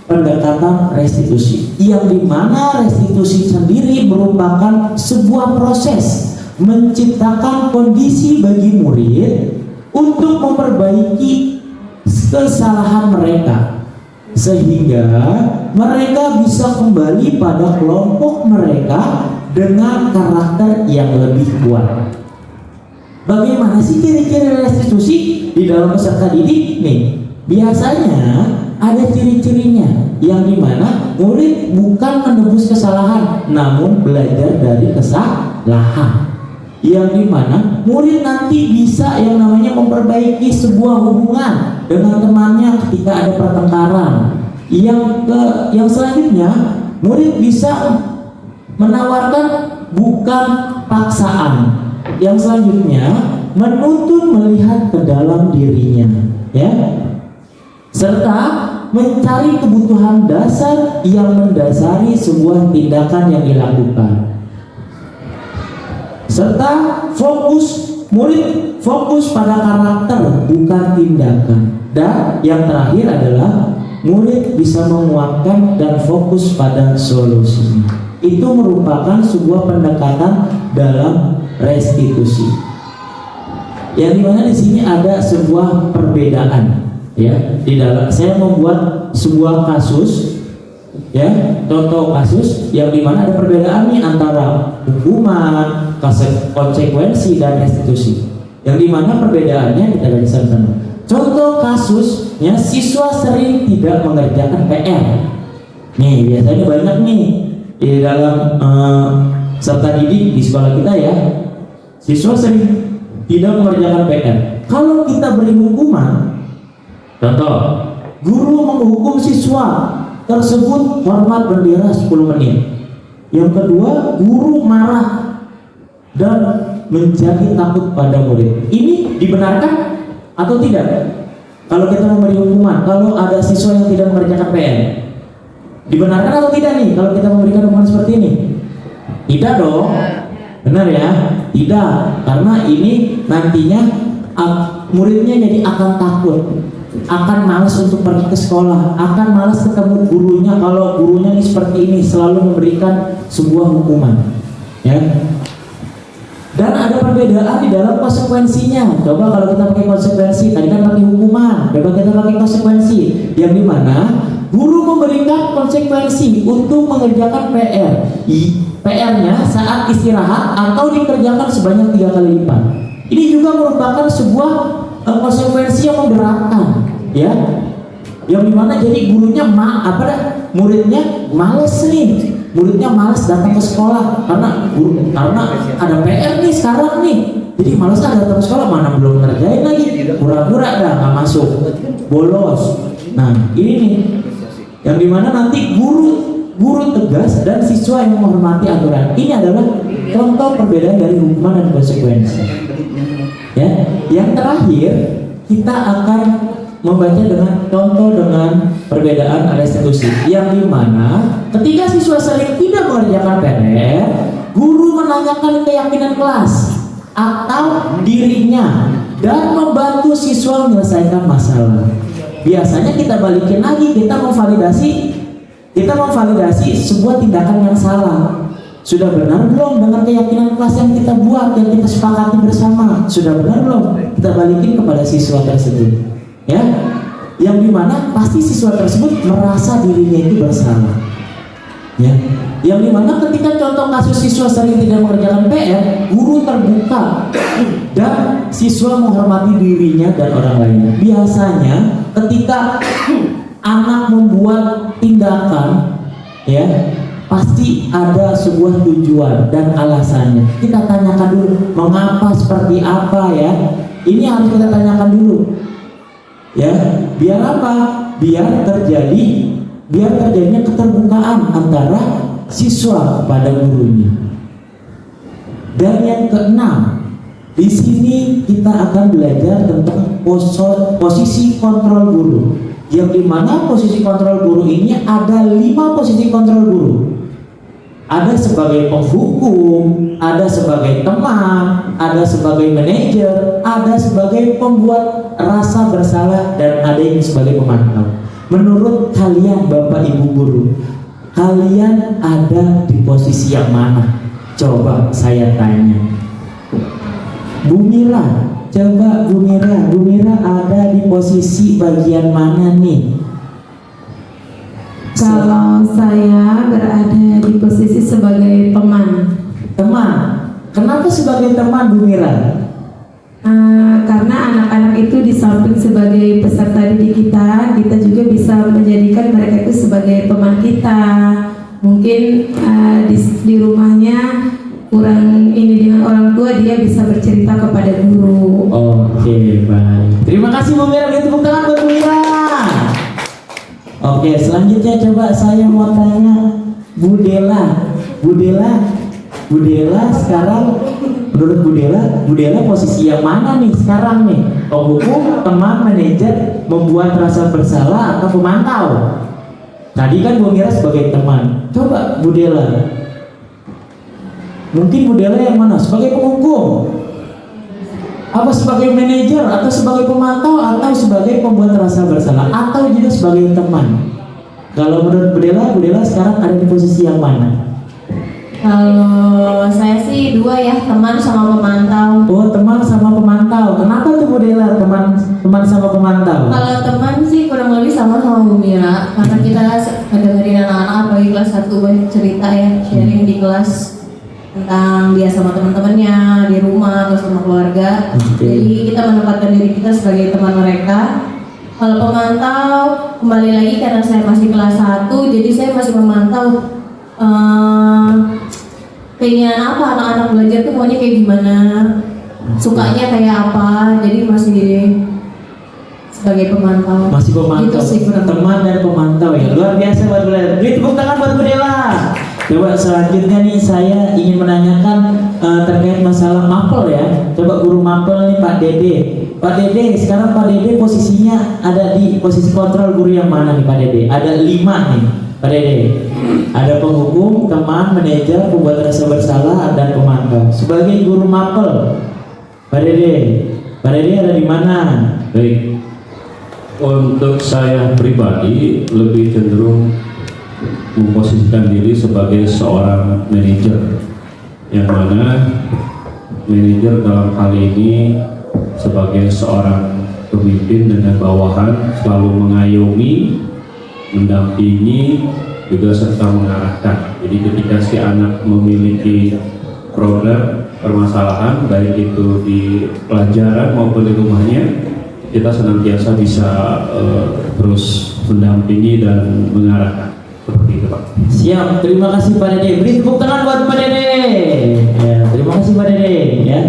pendekatan restitusi, yang dimana restitusi sendiri merupakan sebuah proses menciptakan kondisi bagi murid untuk memperbaiki kesalahan mereka, sehingga mereka bisa kembali pada kelompok mereka dengan karakter yang lebih kuat. Bagaimana sih ciri-ciri restitusi di dalam peserta didik? Nih, biasanya ada ciri-cirinya yang dimana murid bukan menebus kesalahan, namun belajar dari kesalahan. Yang dimana murid nanti bisa yang namanya memperbaiki sebuah hubungan dengan temannya ketika ada pertengkaran. Yang selanjutnya, murid bisa menawarkan bukan paksaan. Yang selanjutnya, menuntun melihat ke dalam dirinya, ya, serta mencari kebutuhan dasar yang mendasari sebuah tindakan yang dilakukan, serta murid fokus pada karakter bukan tindakan. Dan yang terakhir adalah murid bisa menguatkan dan fokus pada solusinya. Itu merupakan sebuah pendekatan dalam restitusi. Yang dimana di sini ada sebuah perbedaan, ya. Di dalam saya membuat sebuah kasus, ya, contoh kasus yang dimana ada perbedaan nih antara hukuman, konsekuensi dan restitusi. Yang dimana perbedaannya kita lihat sama-sama. Contoh kasusnya, siswa sering tidak mengerjakan PR. Nih biasanya banyak nih di dalam peserta didik di sekolah kita, ya. Siswa sering tidak mengerjakan PR. Kalau kita beri hukuman, contoh, guru menghukum siswa tersebut hormat bendera 10 menit. Yang kedua, guru marah dan menjadi takut pada murid. Ini dibenarkan atau tidak? Kalau kita memberi hukuman, kalau ada siswa yang tidak mengerjakan PR, dibenarkan atau tidak nih kalau kita memberikan hukuman seperti ini? Tidak dong. Benar ya? Tidak, karena ini nantinya muridnya jadi akan takut, akan malas untuk pergi ke sekolah, akan malas ketemu gurunya kalau gurunya ini seperti ini, selalu memberikan sebuah hukuman, ya. Dan ada perbedaan di dalam konsekuensinya. Coba kalau kita pakai konsekuensi, tadi kan pakai hukuman, coba kita pakai konsekuensi, yang dimana guru memberikan konsekuensi untuk mengerjakan PR-nya saat istirahat atau dikerjakan sebanyak 3 kali lipat. Ini juga merupakan sebuah konsekuensi yang memberatkan, ya. Yang dimana jadi gurunya muridnya males nih. Muridnya malas datang ke sekolah karena ada PR nih sekarang nih. Jadi malas datang ke sekolah, mana belum ngerjain lagi, pura-pura dah nggak masuk, bolos. Nah ini nih yang dimana nanti guru tegas dan siswa yang menghormati aturan. Ini adalah contoh perbedaan dari hukuman dan konsekuensi. Ya, yang terakhir kita akan membaca dengan contoh dengan perbedaan restitusi, yang dimana ketika siswa sering tidak mengerjakan PR, guru menanyakan keyakinan kelas atau dirinya dan membantu siswa menyelesaikan masalah. Biasanya kita balikin lagi, kita memvalidasi sebuah tindakan yang salah. Sudah benar belum dengan keyakinan kelas yang kita buat, yang kita sepakati bersama? Sudah benar belum? Kita balikin kepada siswa tersebut, ya. Yang dimana pasti siswa tersebut merasa dirinya itu bersalah, ya. Yang dimana ketika contoh kasus siswa sering tidak mengerjakan PR, guru terbuka dan siswa menghormati dirinya dan orang lainnya. Biasanya ketika anak membuat tindakan, ya, pasti ada sebuah tujuan dan alasannya. Kita tanyakan dulu mengapa, seperti apa, ya. Ini harus kita tanyakan dulu, ya. Biar apa? Biar terjadinya keterbukaan antara siswa kepada gurunya. Dan yang keenam, di sini kita akan belajar tentang posisi kontrol guru. Yang dimana posisi kontrol guru ini ada 5 posisi kontrol guru. Ada sebagai penghukum, ada sebagai teman, ada sebagai manajer, ada sebagai pembuat rasa bersalah, dan ada yang sebagai pemantau. Menurut kalian Bapak Ibu guru, kalian ada di posisi yang mana? Coba saya tanya. Bu Mira, coba Bu Mira ada di posisi bagian mana nih?
Kalau saya berada di posisi sebagai teman.
Teman. Kenapa sebagai teman, Bu Mira?
Karena anak-anak itu di samping sebagai peserta didik kita juga bisa menjadikan mereka itu sebagai teman kita. Mungkin di rumahnya kurang ini dengan orang tua, dia bisa bercerita kepada guru.
Oke, baik. Terima kasih Bu Mira, beri tepuk tangan buat Bu Mira. Oke, selanjutnya coba saya mau tanya Bu Dela. Bu Dela sekarang menurut Bu Dela posisi yang mana nih sekarang nih? Penghukum, teman, manajer, membuat rasa bersalah atau pemantau? Tadi kan Bu Mira sebagai teman. Coba Bu Dela. Mungkin Bu Dela yang mana? Sebagai penghukum? Apa sebagai manajer atau sebagai pemantau atau sebagai pembuat rasa bersalah atau juga sebagai teman? Kalau menurut Bu Dela sekarang ada di posisi yang mana?
Kalau saya sih dua ya, teman sama pemantau.
Oh, teman sama pemantau. Kenapa tuh Bu Dela teman sama pemantau?
Kalau teman sih kurang lebih sama Bu Mira, karena kita dengerin anak-anak apalagi kelas 1 banyak cerita ya, sharing di kelas tentang dia sama teman-temannya di rumah atau sama keluarga. Jadi kita menempatkan diri kita sebagai teman mereka. Kalau pemantau, kembali lagi karena saya masih kelas 1, jadi saya masih memantau keinginan apa anak-anak belajar tuh maunya kayak gimana, sukanya kayak apa. Jadi masih sebagai pemantau.
Masih pemantau.
Gitu sih,
teman dan pemantau ya. Luar biasa buat Bu Dela. Beri tepuk tangan buat Bu Dela. Coba selanjutnya nih saya ingin menanyakan terkait masalah mapel ya. Coba guru mapel nih Pak Dede. Pak Dede, sekarang Pak Dede posisinya ada di posisi kontrol guru yang mana nih Pak Dede? Ada 5 nih Pak Dede. Ada penghukum, teman, manajer, pembuat rasa bersalah, dan pemantau. Sebagai guru mapel, Pak Dede ada di mana?
Baik, untuk saya pribadi lebih cenderung memposisikan diri sebagai seorang manajer, yang mana manajer dalam hal ini sebagai seorang pemimpin dengan bawahan selalu mengayomi, mendampingi, juga serta mengarahkan. Jadi ketika si anak memiliki problem, permasalahan baik itu di pelajaran maupun di rumahnya, kita senantiasa bisa terus mendampingi dan mengarahkan. Seperti itu Pak.
Siap, terima kasih Pak Dede. Beri tepuk tangan buat Pak Dede. Ya, terima kasih Pak Dede ya.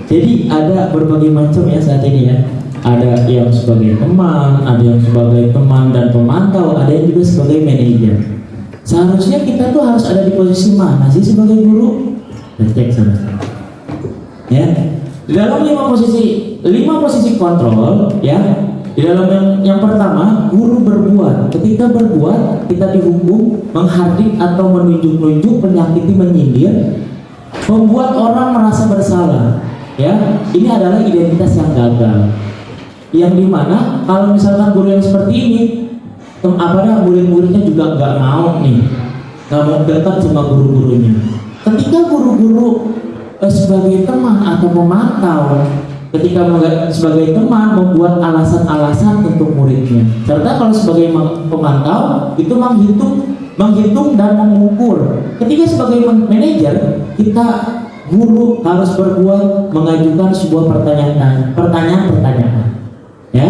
Jadi ada berbagai macam ya saat ini ya. Ada yang sebagai teman, ada yang sebagai teman dan pemantau, ada yang juga sebagai manajer. Seharusnya kita tuh harus ada di posisi mana sih sebagai guru? Cek sama-sama. Ya. Di dalam 5 posisi kontrol ya. Di dalam yang pertama, guru berbuat. Ketika berbuat, kita dihukum, menghardik atau menunjuk-nunjuk, menyakiti, menyindir, membuat orang merasa bersalah. Ya, ini adalah identitas yang gagal. Yang dimana kalau misalkan guru yang seperti ini, murid-muridnya juga nggak mau dekat sama guru-gurunya. Ketika guru-guru sebagai teman atau pemantau, ketika sebagai teman membuat alasan-alasan untuk muridnya, serta kalau sebagai pemantau itu menghitung dan mengukur. Ketika sebagai manajer, kita guru harus berbuat mengajukan sebuah pertanyaan-pertanyaan. Ya,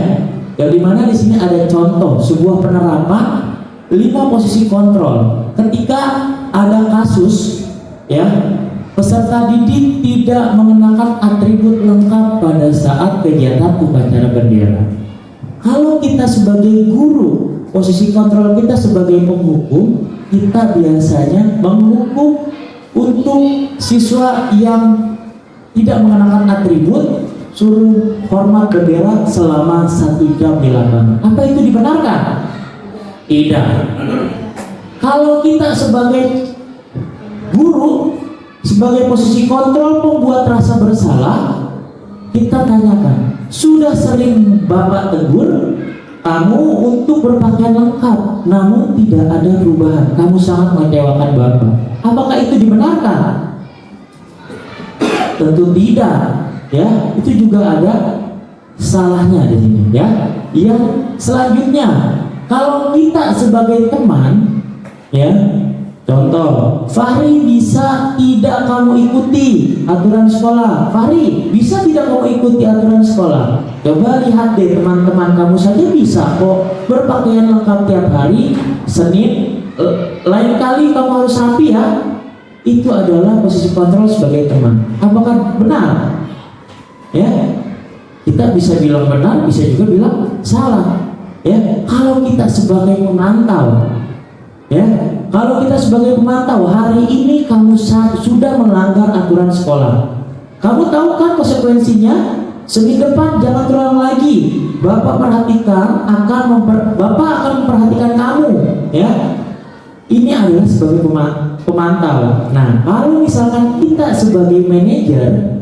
yang dimana di sini ada contoh sebuah penerapan 5 posisi kontrol. Ketika ada kasus, ya, peserta didik tidak mengenakan atribut lengkap pada saat kegiatan upacara bendera. Kalau kita sebagai guru, posisi kontrol kita sebagai penghukum, kita biasanya menghukum untuk siswa yang tidak mengenakan atribut, suruh hormat bendera selama 1 jam di lapangan. Apa itu dibenarkan? Tidak. Kalau kita sebagai guru, sebagai posisi kontrol pembuat rasa bersalah, kita tanyakan, sudah sering Bapak tegur kamu untuk berpakaian lengkap, namun tidak ada perubahan. Kamu sangat mengecewakan Bapak. Apakah itu dibenarkan? Tentu tidak. Ya, itu juga ada salahnya di sini. Ya, yang selanjutnya, kalau kita sebagai teman, ya, Contoh, Fahri bisa tidak kamu ikuti aturan sekolah. Fahri bisa tidak kamu ikuti aturan sekolah. Coba lihat deh teman-teman kamu saja bisa kok berpakaian lengkap tiap hari. Senin, lain kali kamu harus rapi ya. Itu adalah posisi kontrol sebagai teman. Apakah benar? Ya, kita bisa bilang benar, bisa juga bilang salah. Ya, kalau kita sebagai pemantau, ya, kalau kita sebagai pemantau hari ini kamu sudah melanggar aturan sekolah, kamu tahu kan konsekuensinya? Senin depan jangan terulang lagi. Bapak perhatikan Bapak akan memperhatikan kamu, ya. Ini adalah sebagai pemantau. Nah, kalau misalkan kita sebagai manajer,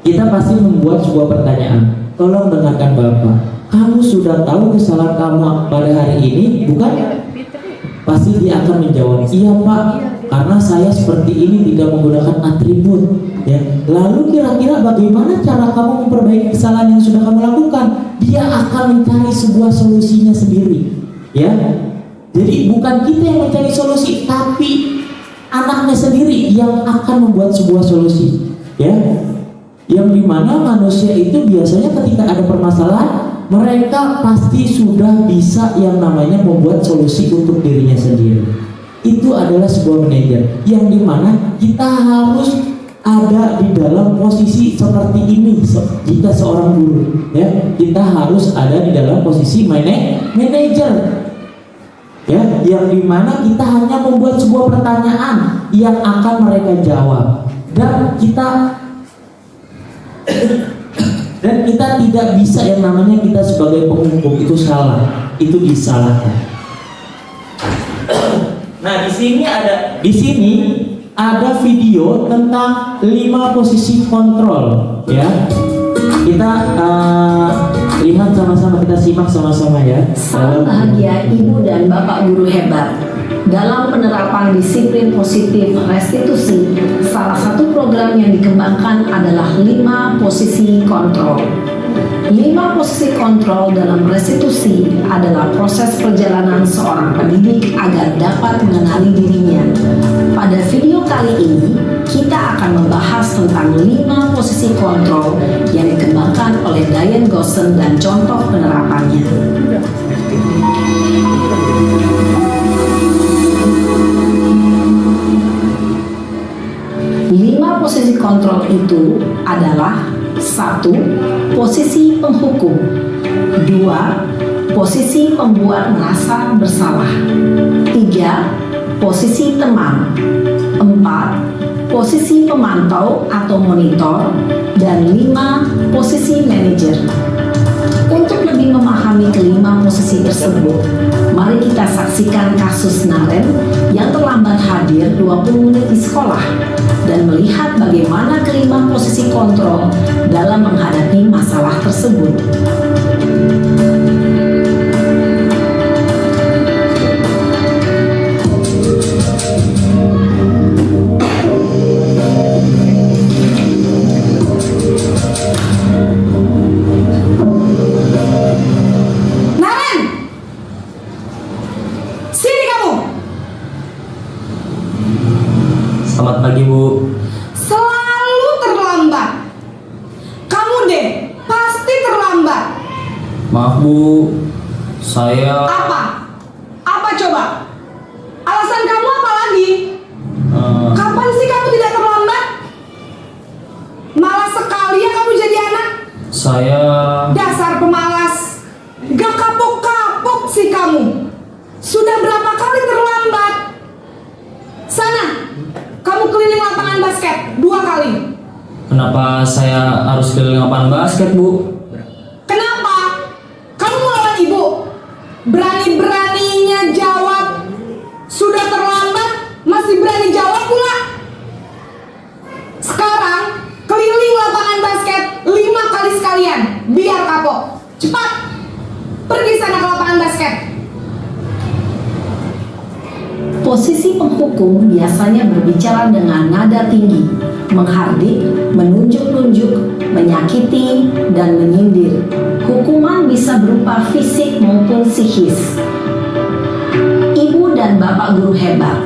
kita pasti membuat sebuah pertanyaan. Tolong dengarkan Bapak. Kamu sudah tahu kesalahan kamu pada hari ini, bukan? Pasti dia akan menjawab, iya Pak, karena saya seperti ini tidak menggunakan atribut. Ya. Lalu kira-kira bagaimana cara kamu memperbaiki kesalahan yang sudah kamu lakukan? Dia akan mencari sebuah solusinya sendiri. Ya. Jadi bukan kita yang mencari solusi, tapi anaknya sendiri yang akan membuat sebuah solusi. Ya. Yang dimana manusia itu biasanya ketika ada permasalahan, mereka pasti sudah bisa yang namanya membuat solusi untuk dirinya sendiri. Itu adalah sebuah manajer yang dimana kita harus ada di dalam posisi seperti ini. Jika seorang guru, ya, kita harus ada di dalam posisi manajer, ya, yang dimana kita hanya membuat sebuah pertanyaan yang akan mereka jawab, dan kita tidak bisa yang namanya kita sebagai penghukum itu salah, itu disalahkan. Nah, di sini ada video tentang 5 posisi kontrol, ya. Kita lihat sama-sama, kita simak sama-sama ya.
Salam bahagia Ibu dan Bapak guru hebat. Dalam penerapan disiplin positif restitusi, salah satu program yang dikembangkan adalah 5 posisi kontrol. 5 posisi kontrol dalam restitusi adalah proses perjalanan seorang pendidik agar dapat mengenali dirinya. Pada video kali ini, kita akan membahas tentang 5 posisi kontrol yang dikembangkan oleh Diane Gosson dan contoh penerapannya. 5 posisi kontrol itu adalah: 1. Posisi penghukum. 2. Posisi pembuat merasa bersalah. 3. Posisi teman. 4. Posisi pemantau atau monitor. Dan 5. Posisi manajer. Untuk lebih memahami kelima posisi tersebut, mari kita saksikan kasus Naren yang terlambat hadir 20 menit di sekolah dan melihat bagaimana kelima posisi kontrol dalam menghadapi masalah tersebut.
Selamat pagi, Bu.
Selalu terlambat. Kamu deh, pasti terlambat.
Maaf Bu, saya...
Apa? Apa coba? Alasan kamu apa lagi? Kapan sih kamu tidak terlambat? Malas sekali ya kamu jadi anak.
Saya...
Dasar pemalas. Gak kapok-kapok sih kamu. Sudah berapa kali terlambat? Sana, kamu keliling lapangan basket 2 kali.
Kenapa saya harus keliling lapangan basket, Bu?
Kenapa? Kamu melawan ibu. Berani-beraninya jawab. Sudah terlambat, masih berani jawab pula. Sekarang, keliling lapangan basket 5 kali sekalian. Biar kapok. Cepat. Pergi sana ke lapangan basket.
Posisi penghukum biasanya berbicara dengan nada tinggi, menghardik, menunjuk-nunjuk, menyakiti, dan menyindir. Hukuman bisa berupa fisik maupun psikis. Ibu dan Bapak guru hebat,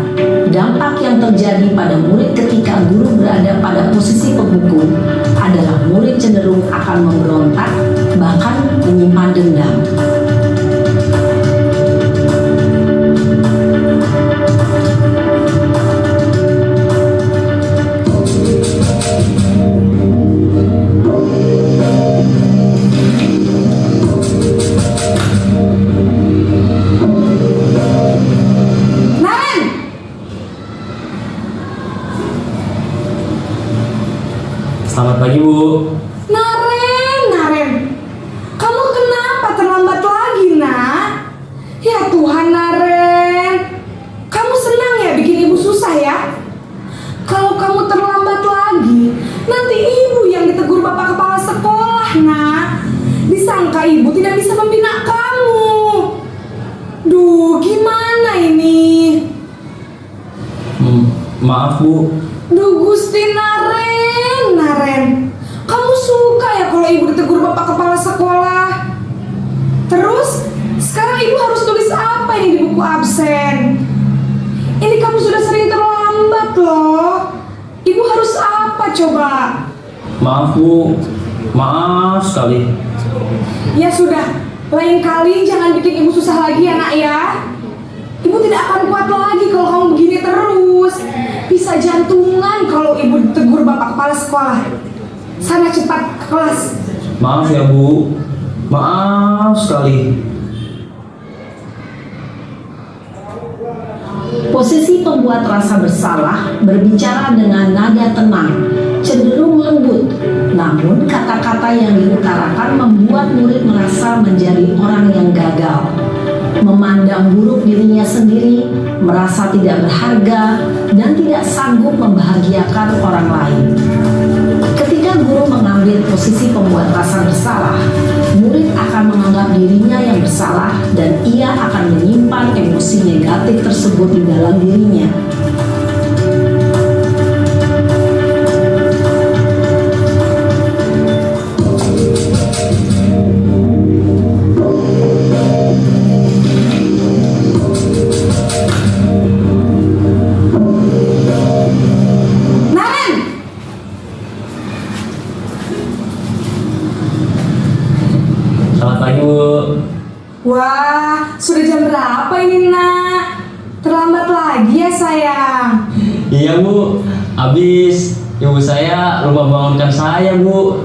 dampak yang terjadi pada murid ketika guru berada pada posisi penghukum adalah murid cenderung akan memberontak, bahkan menyimpan dendam.
Selamat pagi, Bu.
Naren, kamu kenapa terlambat lagi, nak? Ya Tuhan, Naren, kamu senang ya bikin ibu susah ya? Kalau kamu terlambat lagi, nanti ibu yang ditegur bapak kepala sekolah, nak. Disangka ibu tidak bisa membina kamu. Duh, gimana ini?
Maaf, Bu.
Duh, Gusti Naren, kamu suka ya kalau ibu ditegur bapak kepala sekolah? Terus, sekarang ibu harus tulis apa ini di buku absen? Ini kamu sudah sering terlambat loh. Ibu harus apa coba?
Maaf, Bu. Maaf sekali.
Ya sudah, lain kali jangan bikin ibu susah lagi ya, nak ya. Ibu tidak akan kuat lagi kalau kamu begini terus. Bisa jantungan kalau ibu ditegur bapak kepala sekolah. Sana cepat ke kelas.
Maaf ya, Bu. Maaf sekali.
Posisi pembuat rasa bersalah berbicara dengan nada tenang, cenderung lembut. Namun kata-kata yang diutarakan membuat murid merasa menjadi orang yang gagal, memandang buruk dirinya sendiri, merasa tidak berharga, dan tidak sanggup membahagiakan orang lain. Ketika guru mengambil posisi pembuat rasa bersalah, murid akan menganggap dirinya yang bersalah dan ia akan menyimpan emosi negatif tersebut di dalam dirinya.
Selamat pagi, Bu.
Wah, sudah jam berapa ini, nak? Terlambat lagi ya, sayang.
Iya, Bu. Habis ibu saya lupa bangunkan saya, Bu.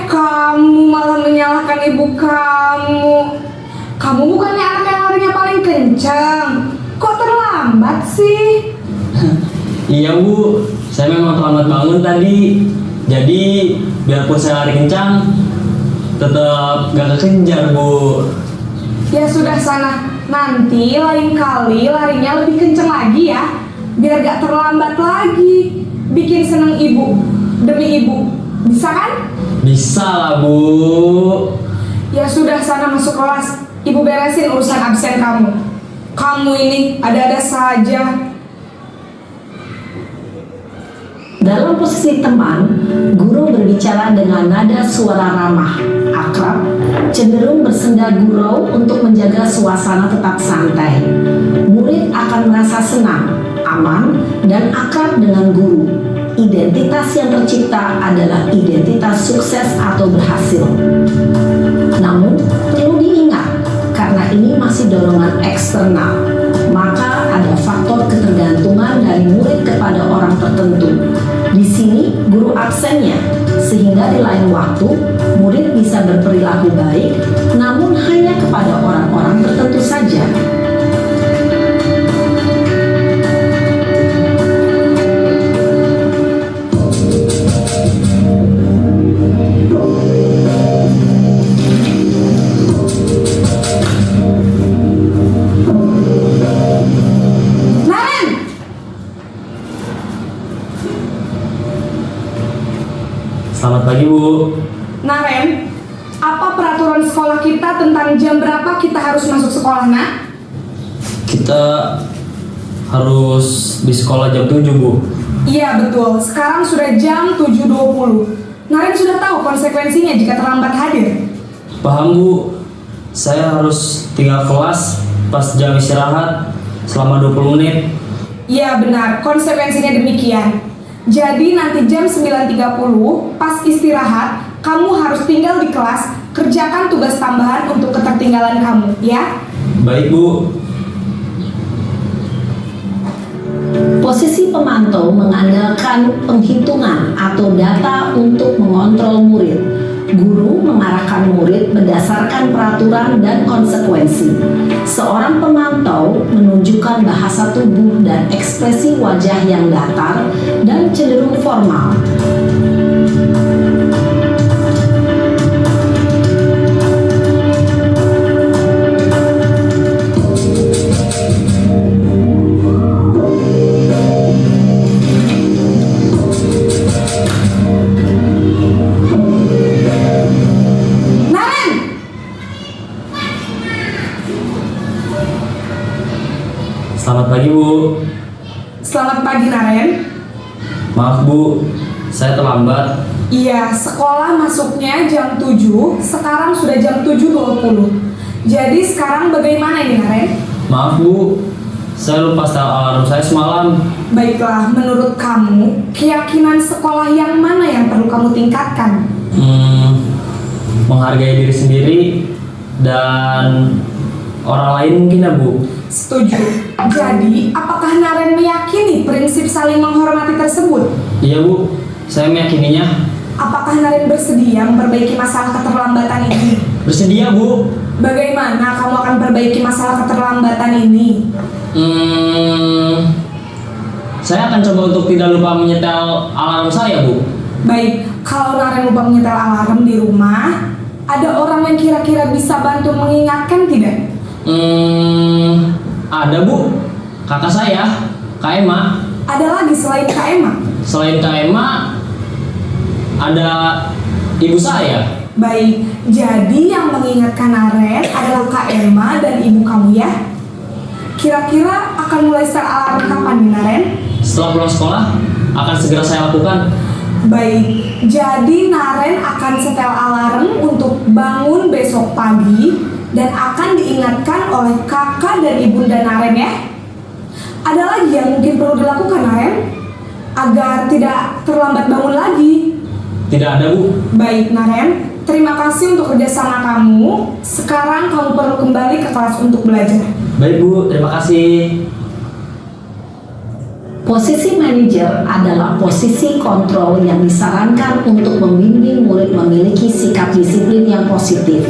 Kamu malah menyalahkan ibu kamu. Kamu bukannya anak yang larinya paling kencang. Kok terlambat sih?
Iya, Bu. Saya memang terlambat bangun tadi. Jadi, biarpun saya lari kencang, tetap gak kekejar, Bu.
Ya sudah sana, nanti lain kali larinya lebih kenceng lagi ya, biar gak terlambat lagi. Bikin seneng ibu, demi ibu, bisa kan?
Bisa lah, Bu.
Ya sudah sana masuk kelas, ibu beresin urusan absen kamu. Kamu ini ada-ada saja.
Dalam posisi teman, guru berbicara dengan nada suara ramah, akrab, cenderung bersenda gurau untuk menjaga suasana tetap santai. Murid akan merasa senang, aman, dan akrab dengan guru. Identitas yang tercipta adalah identitas sukses atau berhasil. Namun, perlu diingat, karena ini masih dorongan eksternal, maka ada faktor ketergantungan dari murid kepada orang tertentu. Di sini guru absennya, sehingga di lain waktu murid bisa berperilaku baik, namun hanya kepada orang-orang tertentu saja.
Selamat pagi, Bu.
Naren, apa peraturan sekolah kita tentang jam berapa kita harus masuk sekolah, nak?
Kita harus di sekolah jam 7, Bu.
Iya betul, sekarang sudah jam 7.20. Naren sudah tahu konsekuensinya jika terlambat hadir.
Paham, Bu. Saya harus tinggal kelas pas jam istirahat selama 20 menit.
Iya benar, konsekuensinya demikian. Jadi nanti jam 9.30 pas istirahat, kamu harus tinggal di kelas, kerjakan tugas tambahan untuk ketertinggalan kamu, ya.
Baik, Bu.
Posisi pemantau mengandalkan penghitungan atau data untuk mengontrol murid. Guru mengarahkan murid berdasarkan peraturan dan konsekuensi. Seorang pemantau menunjukkan bahasa tubuh dan ekspresi wajah yang datar dan cenderung formal.
Selamat pagi, Bu.
Selamat pagi, Naren.
Maaf, Bu. Saya terlambat.
Iya, sekolah masuknya jam 7, sekarang sudah jam 7.20. Jadi sekarang bagaimana ini, Naren?
Maaf, Bu. Saya lupa setel alarm saya semalam.
Baiklah, menurut kamu, keyakinan sekolah yang mana yang perlu kamu tingkatkan?
Menghargai diri sendiri dan orang lain mungkin ya, Bu.
Setuju. Jadi, apakah Naren meyakini prinsip saling menghormati tersebut?
Iya, Bu. Saya meyakininya.
Apakah Naren bersedia memperbaiki masalah keterlambatan ini?
Bersedia, Bu.
Bagaimana kamu akan perbaiki masalah keterlambatan ini?
Saya akan coba untuk tidak lupa menyetel alarm saya, Bu.
Baik, kalau Naren lupa menyetel alarm di rumah, ada orang yang kira-kira bisa bantu mengingatkan tidak?
Ada, Bu. Kakak saya, Kak Emma.
Ada lagi selain Kak Emma?
Selain Kak Emma, ada ibu saya.
Baik, jadi yang mengingatkan Naren adalah Kak Emma dan ibu kamu ya? Kira-kira akan mulai setel alarm kapan nih, Naren?
Setelah pulang sekolah, akan segera saya lakukan.
Baik, jadi Naren akan setel alarm untuk bangun besok pagi dan akan diingatkan oleh kakak dan ibunda Naren ya. Ada lagi yang mungkin perlu dilakukan, Naren, agar tidak terlambat bangun lagi?
Tidak ada, Bu.
Baik, Naren, terima kasih untuk kerjasama kamu. Sekarang kamu perlu kembali ke kelas untuk belajar.
Baik, Bu. Terima kasih.
Posisi manajer adalah posisi kontrol yang disarankan untuk membimbing murid memiliki sikap disiplin yang positif,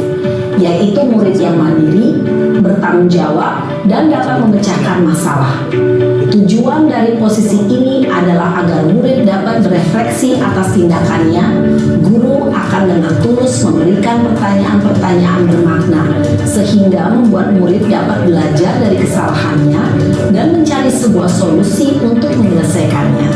yaitu murid yang mandiri, bertanggung jawab, dan dapat memecahkan masalah. Tujuan dari posisi ini adalah agar murid dapat berefleksi atas tindakannya. Guru akan dengan tulus memberikan pertanyaan-pertanyaan bermakna, sehingga membuat murid dapat belajar dari kesalahannya dan mencari sebuah solusi untuk menyelesaikannya.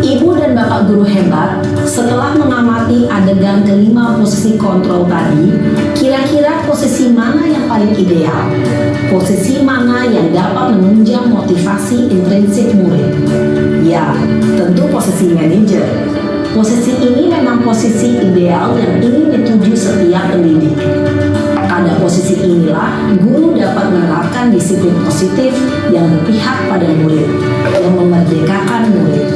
Ibu dan bapak guru hebat, setelah mengamati adegan kelima posisi kontrol tadi, kira-kira posisi mana yang paling ideal? Posisi mana yang dapat menunjang motivasi intrinsik murid? Ya, tentu posisi manajer. Posisi ini memang posisi ideal yang ingin dituju setiap pendidik. Pada posisi inilah, guru dapat menerapkan disiplin positif yang berpihak pada murid, yang memerdekakan murid.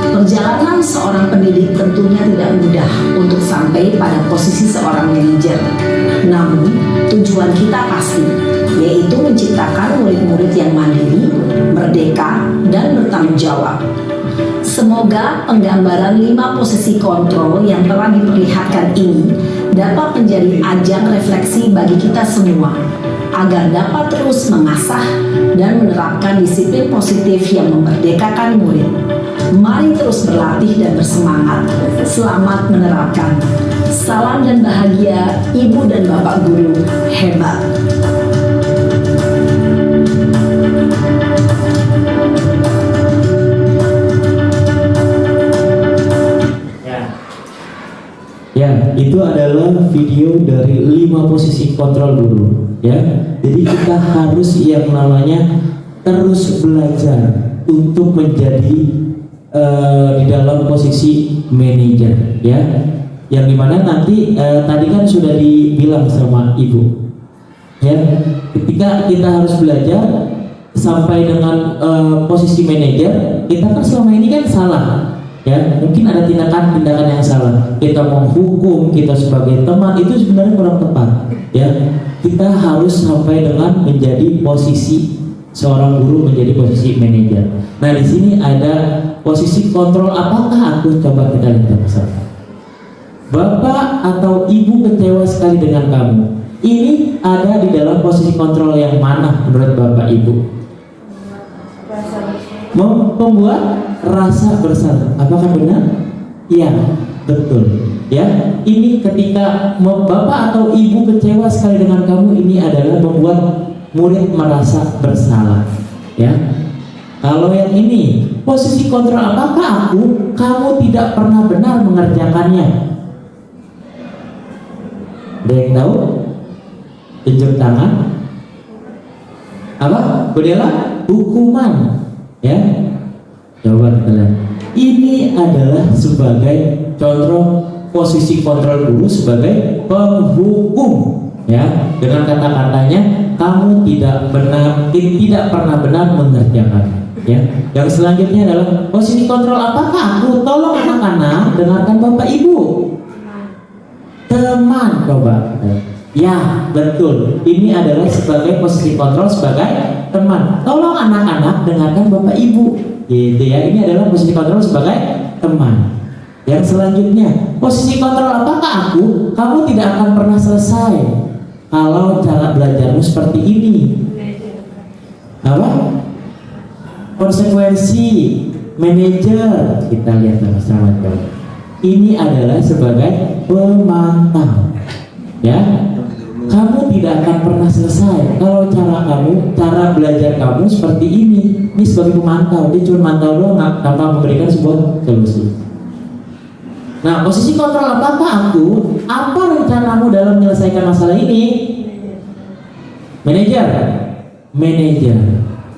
Perjalanan seorang pendidik tentunya tidak mudah untuk sampai pada posisi seorang manajer. Namun, tujuan kita pasti, yaitu menciptakan murid-murid yang mandiri, merdeka, dan bertanggung jawab. Semoga penggambaran 5 posisi kontrol yang telah diperlihatkan ini dapat menjadi ajang refleksi bagi kita semua, agar dapat terus mengasah dan menerapkan disiplin positif yang memerdekakan murid. Mari terus berlatih dan bersemangat. Selamat menerapkan. Salam dan bahagia Ibu dan Bapak Guru hebat.
Ya, itu adalah video dari 5 posisi kontrol guru. Ya, jadi kita harus yang namanya terus belajar untuk menjadi di dalam posisi manajer. Ya, yang dimana nanti tadi kan sudah dibilang sama ibu. Ya, ketika kita harus belajar sampai dengan posisi manajer, kita kan selama ini kan salah, ya. Mungkin ada tindakan-tindakan yang salah. Kita menghukum kita sebagai teman itu sebenarnya kurang tepat, ya. Kita harus sampai dengan menjadi posisi seorang guru, menjadi posisi manajer. Nah, di sini ada posisi kontrol. Apakah aku? Coba kita lihat bersama. Bapak atau ibu kecewa sekali dengan kamu. Ini ada di dalam posisi kontrol yang mana menurut bapak ibu? Membuat rasa bersalah. Apakah benar? Iya, betul. Ya, ini ketika bapak atau ibu kecewa sekali dengan kamu, ini adalah membuat murid merasa bersalah. Ya. Kalau yang ini posisi kontrol, apakah aku? Kamu tidak pernah benar mengerjakannya. Ada yang tahu? Tunjuk tangan. Apa? Adalah hukuman. Ya. Coba kita lihat. Ini adalah sebagai contoh posisi kontrol guru sebagai penghukum. Ya, dengan kata-katanya kamu tidak pernah benar mengerjakan. Ya. Yang selanjutnya adalah posisi kontrol. Apakah aku? Tolong anak-anak dengarkan bapak ibu. Teman, coba. Ya, betul. Ini adalah sebagai posisi kontrol sebagai teman. Tolong anak-anak dengarkan bapak ibu. Gitu ya. Ini adalah posisi kontrol sebagai teman. Yang selanjutnya, posisi kontrol. Apakah aku? Kamu tidak akan pernah selesai kalau cara belajarmu seperti ini. Apa? Konsekuensi manajer. Kita lihat sama-sama. Ini adalah sebagai pemantau. Ya. Kamu tidak akan pernah selesai kalau cara belajar kamu seperti ini. Ini sebagai pemantau. Dia cuma mantau doang tanpa memberikan sebuah solusi. Nah, posisi kontrol. Apakah aku? Apa rencanamu dalam menyelesaikan masalah ini? Manajer.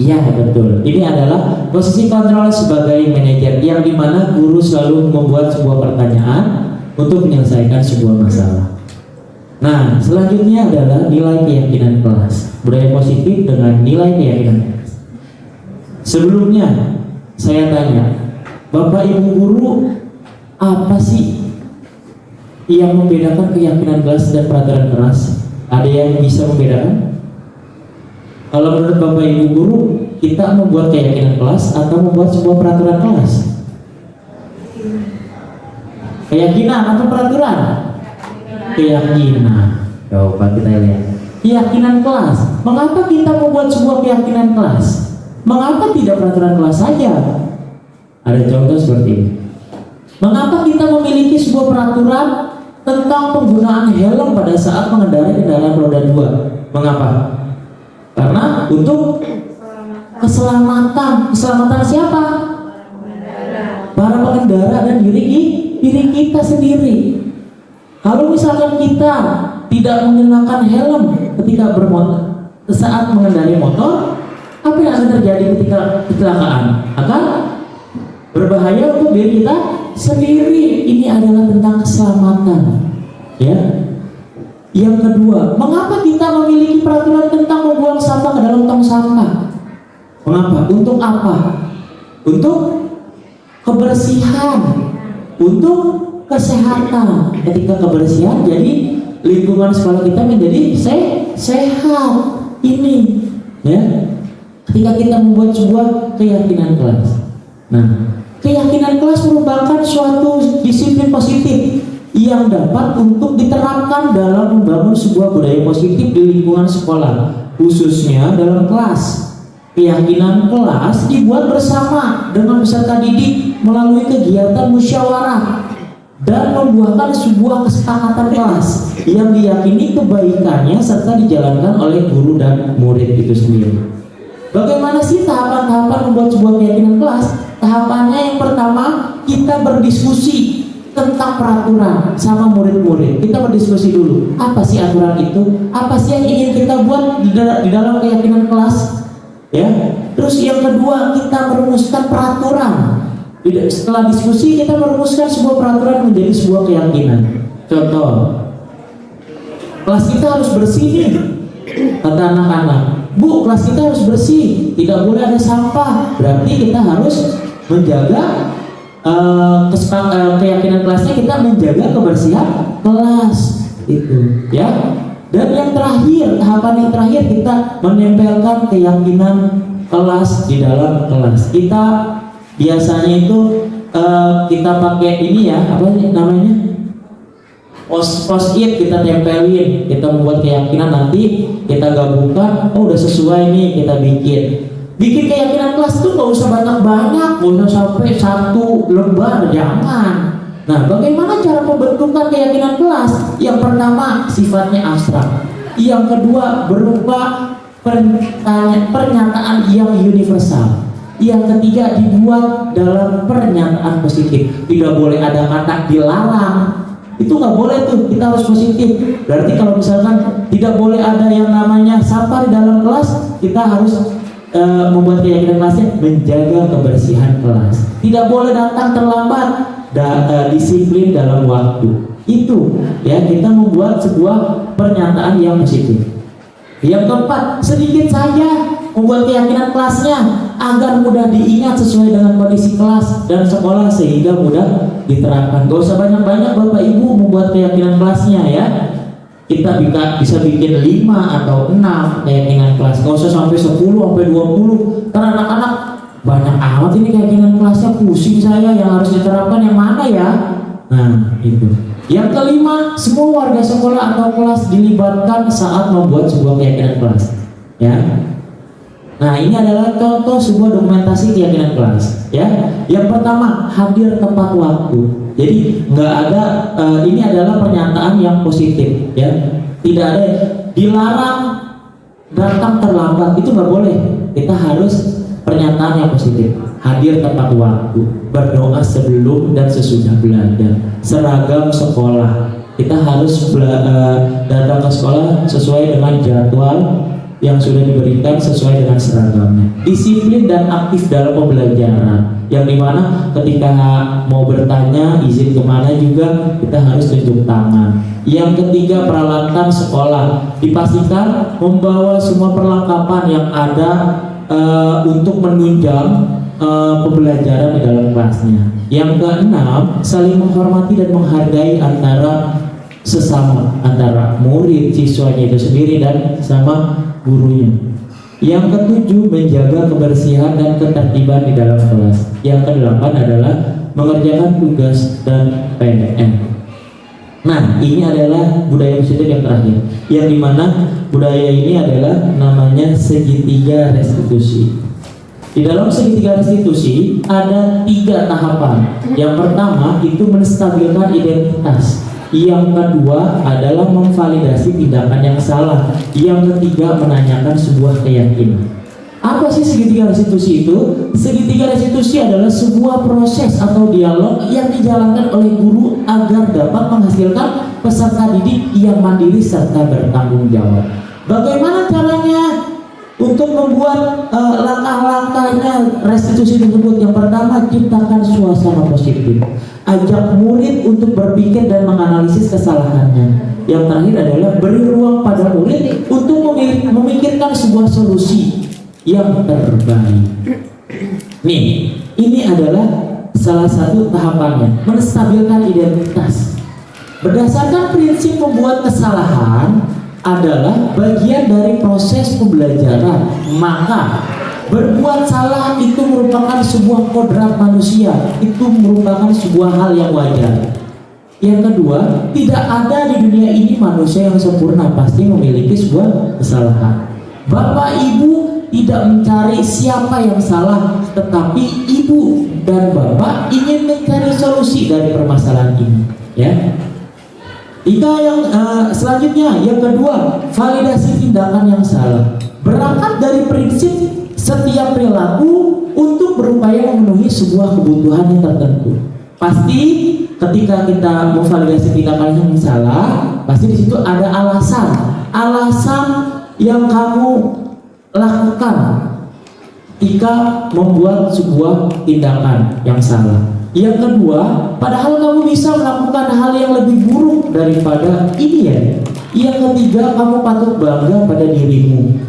Iya, betul. Ini adalah posisi kontrol sebagai manajer, yang dimana guru selalu membuat sebuah pertanyaan untuk menyelesaikan sebuah masalah. Nah, selanjutnya adalah nilai keyakinan kelas. Budaya positif dengan nilai keyakinan kelas. Sebelumnya saya tanya, Bapak Ibu guru, apa sih yang membedakan keyakinan kelas dan peraturan kelas? Ada yang bisa membedakan? Kalau menurut Bapak Ibu guru, kita membuat keyakinan kelas atau membuat sebuah peraturan kelas? Keyakinan atau peraturan? Keyakinan. Coba kita lihat. Keyakinan kelas. Mengapa kita membuat sebuah keyakinan kelas? Mengapa tidak peraturan kelas saja? Ada contoh seperti ini. Mengapa kita memiliki sebuah peraturan tentang penggunaan helm pada saat mengendarai kendaraan roda 2? Mengapa? Karena untuk keselamatan. Keselamatan siapa? Para pengendara dan diri kita sendiri. Kalau misalkan kita tidak mengenakan helm ketika bermotor, saat mengendarai motor, apa yang akan terjadi ketika kecelakaan? Akan berbahaya untuk diri kita sendiri. Ini adalah tentang keselamatan. Ya. Yang kedua, mengapa kita memiliki peraturan tentang membuang sampah ke dalam tong sampah? Mengapa? Untuk apa? Untuk kebersihan, untuk kesehatan. Ketika kebersihan, jadi lingkungan sekolah kita menjadi sehat. Ini, ya. Ketika kita membuat sebuah keyakinan kelas. Nah, keyakinan kelas merupakan suatu disiplin positif yang dapat untuk diterapkan dalam membangun sebuah budaya positif di lingkungan sekolah, khususnya dalam kelas. Keyakinan kelas dibuat bersama dengan peserta didik melalui kegiatan musyawarah dan membuahkan sebuah kesepakatan kelas yang diyakini kebaikannya serta dijalankan oleh guru dan murid itu sendiri. Bagaimana sih tahapan-tahapan membuat sebuah keyakinan kelas? Tahapannya yang pertama, kita berdiskusi tentang peraturan sama murid-murid. Kita berdiskusi dulu, apa sih aturan itu? Apa sih yang ingin kita buat di dalam keyakinan kelas? Ya. Terus yang kedua, kita merumuskan peraturan. Setelah diskusi, kita merumuskan sebuah peraturan menjadi sebuah keyakinan. Contoh, kelas kita harus bersih nih, kata anak-anak. Bu, kelas kita harus bersih. tidak boleh ada sampah. Berarti kita harus menjaga keyakinan kelasnya, kita menjaga kebersihan kelas itu, ya. Dan yang terakhir, tahapan yang terakhir, kita menempelkan keyakinan kelas di dalam kelas. Kita biasanya itu kita pakai ini ya, apa namanya, post-it kita tempelin, kita membuat keyakinan, nanti kita gabungkan, oh udah sesuai nih, kita bikin keyakinan kelas itu nggak usah banyak-banyak, nggak usah sampai 1 lembar, jangan. Nah, bagaimana cara pembentukan keyakinan kelas? Yang pertama sifatnya abstrak, yang kedua berupa pernyataan yang universal, yang ketiga dibuat dalam pernyataan positif. Tidak boleh ada kata dilarang, itu nggak boleh tuh, kita harus positif. Berarti kalau misalkan tidak boleh ada yang namanya sampah di dalam kelas, kita harus membuat keyakinan kelasnya menjaga kebersihan kelas. Tidak boleh datang terlambat, disiplin dalam waktu. Itu ya, kita membuat sebuah pernyataan yang positif. Yang keempat, sedikit saja membuat keyakinan kelasnya agar mudah diingat sesuai dengan kondisi kelas dan sekolah sehingga mudah diterapkan. Gak usah banyak-banyak Bapak Ibu membuat keyakinan kelasnya ya. Kita bisa bikin 5 atau 6 keyakinan kelas. Gak usah sampai 10 sampai 20. Karena anak-anak banyak amat ini keyakinan kelasnya, pusing saya, yang harus diterapkan yang mana ya? Nah, itu. Yang kelima, semua warga sekolah atau kelas dilibatkan saat membuat sebuah keyakinan kelas. Ya. Nah, ini adalah contoh sebuah dokumentasi keyakinan kelas. Ya. Yang pertama, hadir tepat waktu. Jadi nggak ada, ini adalah pernyataan yang positif. Ya. Tidak ada dilarang datang terlambat, itu nggak boleh. Kita harus pernyataan yang positif. Hadir tepat waktu, berdoa sebelum dan sesudah belajar, seragam sekolah. Kita harus datang ke sekolah sesuai dengan jadwal yang sudah diberikan, sesuai dengan seragamnya. Disiplin dan aktif dalam pembelajaran, yang dimana ketika mau bertanya izin kemana juga kita harus tunjuk tangan. Yang ketiga, peralatan sekolah, dipastikan membawa semua perlengkapan yang ada untuk menunjang pembelajaran di dalam kelasnya. Yang keenam, saling menghormati dan menghargai antara sesama, antara murid, siswanya itu sendiri dan sama gurunya. Yang ketujuh, menjaga kebersihan dan ketertiban di dalam kelas. Yang kedelapan adalah mengerjakan tugas dan PR. Nah, ini adalah budaya positif yang terakhir, yang dimana budaya ini adalah namanya segitiga restitusi. Di dalam segitiga restitusi ada 3 tahapan. Yang pertama itu menstabilkan identitas. Yang kedua adalah memvalidasi tindakan yang salah. Yang ketiga menanyakan sebuah keyakinan. Apa sih segitiga restitusi itu? Segitiga restitusi adalah sebuah proses atau dialog yang dijalankan oleh guru agar dapat menghasilkan peserta didik yang mandiri serta bertanggung jawab. Bagaimana caranya untuk membuat langkah-langkahnya restitusi tersebut? Yang pertama, ciptakan suasana positif. Ajak murid untuk berpikir dan menganalisis kesalahannya. Yang terakhir adalah beri ruang pada murid untuk memikirkan sebuah solusi yang terbaik. Nih, ini adalah salah satu tahapannya, menstabilkan identitas. Berdasarkan prinsip membuat kesalahan adalah bagian dari proses pembelajaran, maka berbuat salah itu merupakan sebuah kodrat manusia, itu merupakan sebuah hal yang wajar. Yang kedua, tidak ada di dunia ini manusia yang sempurna, pasti memiliki sebuah kesalahan. Bapak Ibu tidak mencari siapa yang salah, tetapi Ibu dan Bapak ingin mencari solusi dari permasalahan ini. Ya. Yang selanjutnya, yang kedua, validasi tindakan yang salah. Berangkat dari prinsip setiap perilaku untuk berupaya memenuhi sebuah kebutuhan yang tertentu. Pasti ketika kita memvalidasi tindakan yang salah, pasti di situ ada alasan yang kamu lakukan ketika membuat sebuah tindakan yang salah. Yang kedua, padahal kamu bisa melakukan hal yang lebih buruk daripada ini ya. Yang ketiga, kamu patut bangga pada dirimu.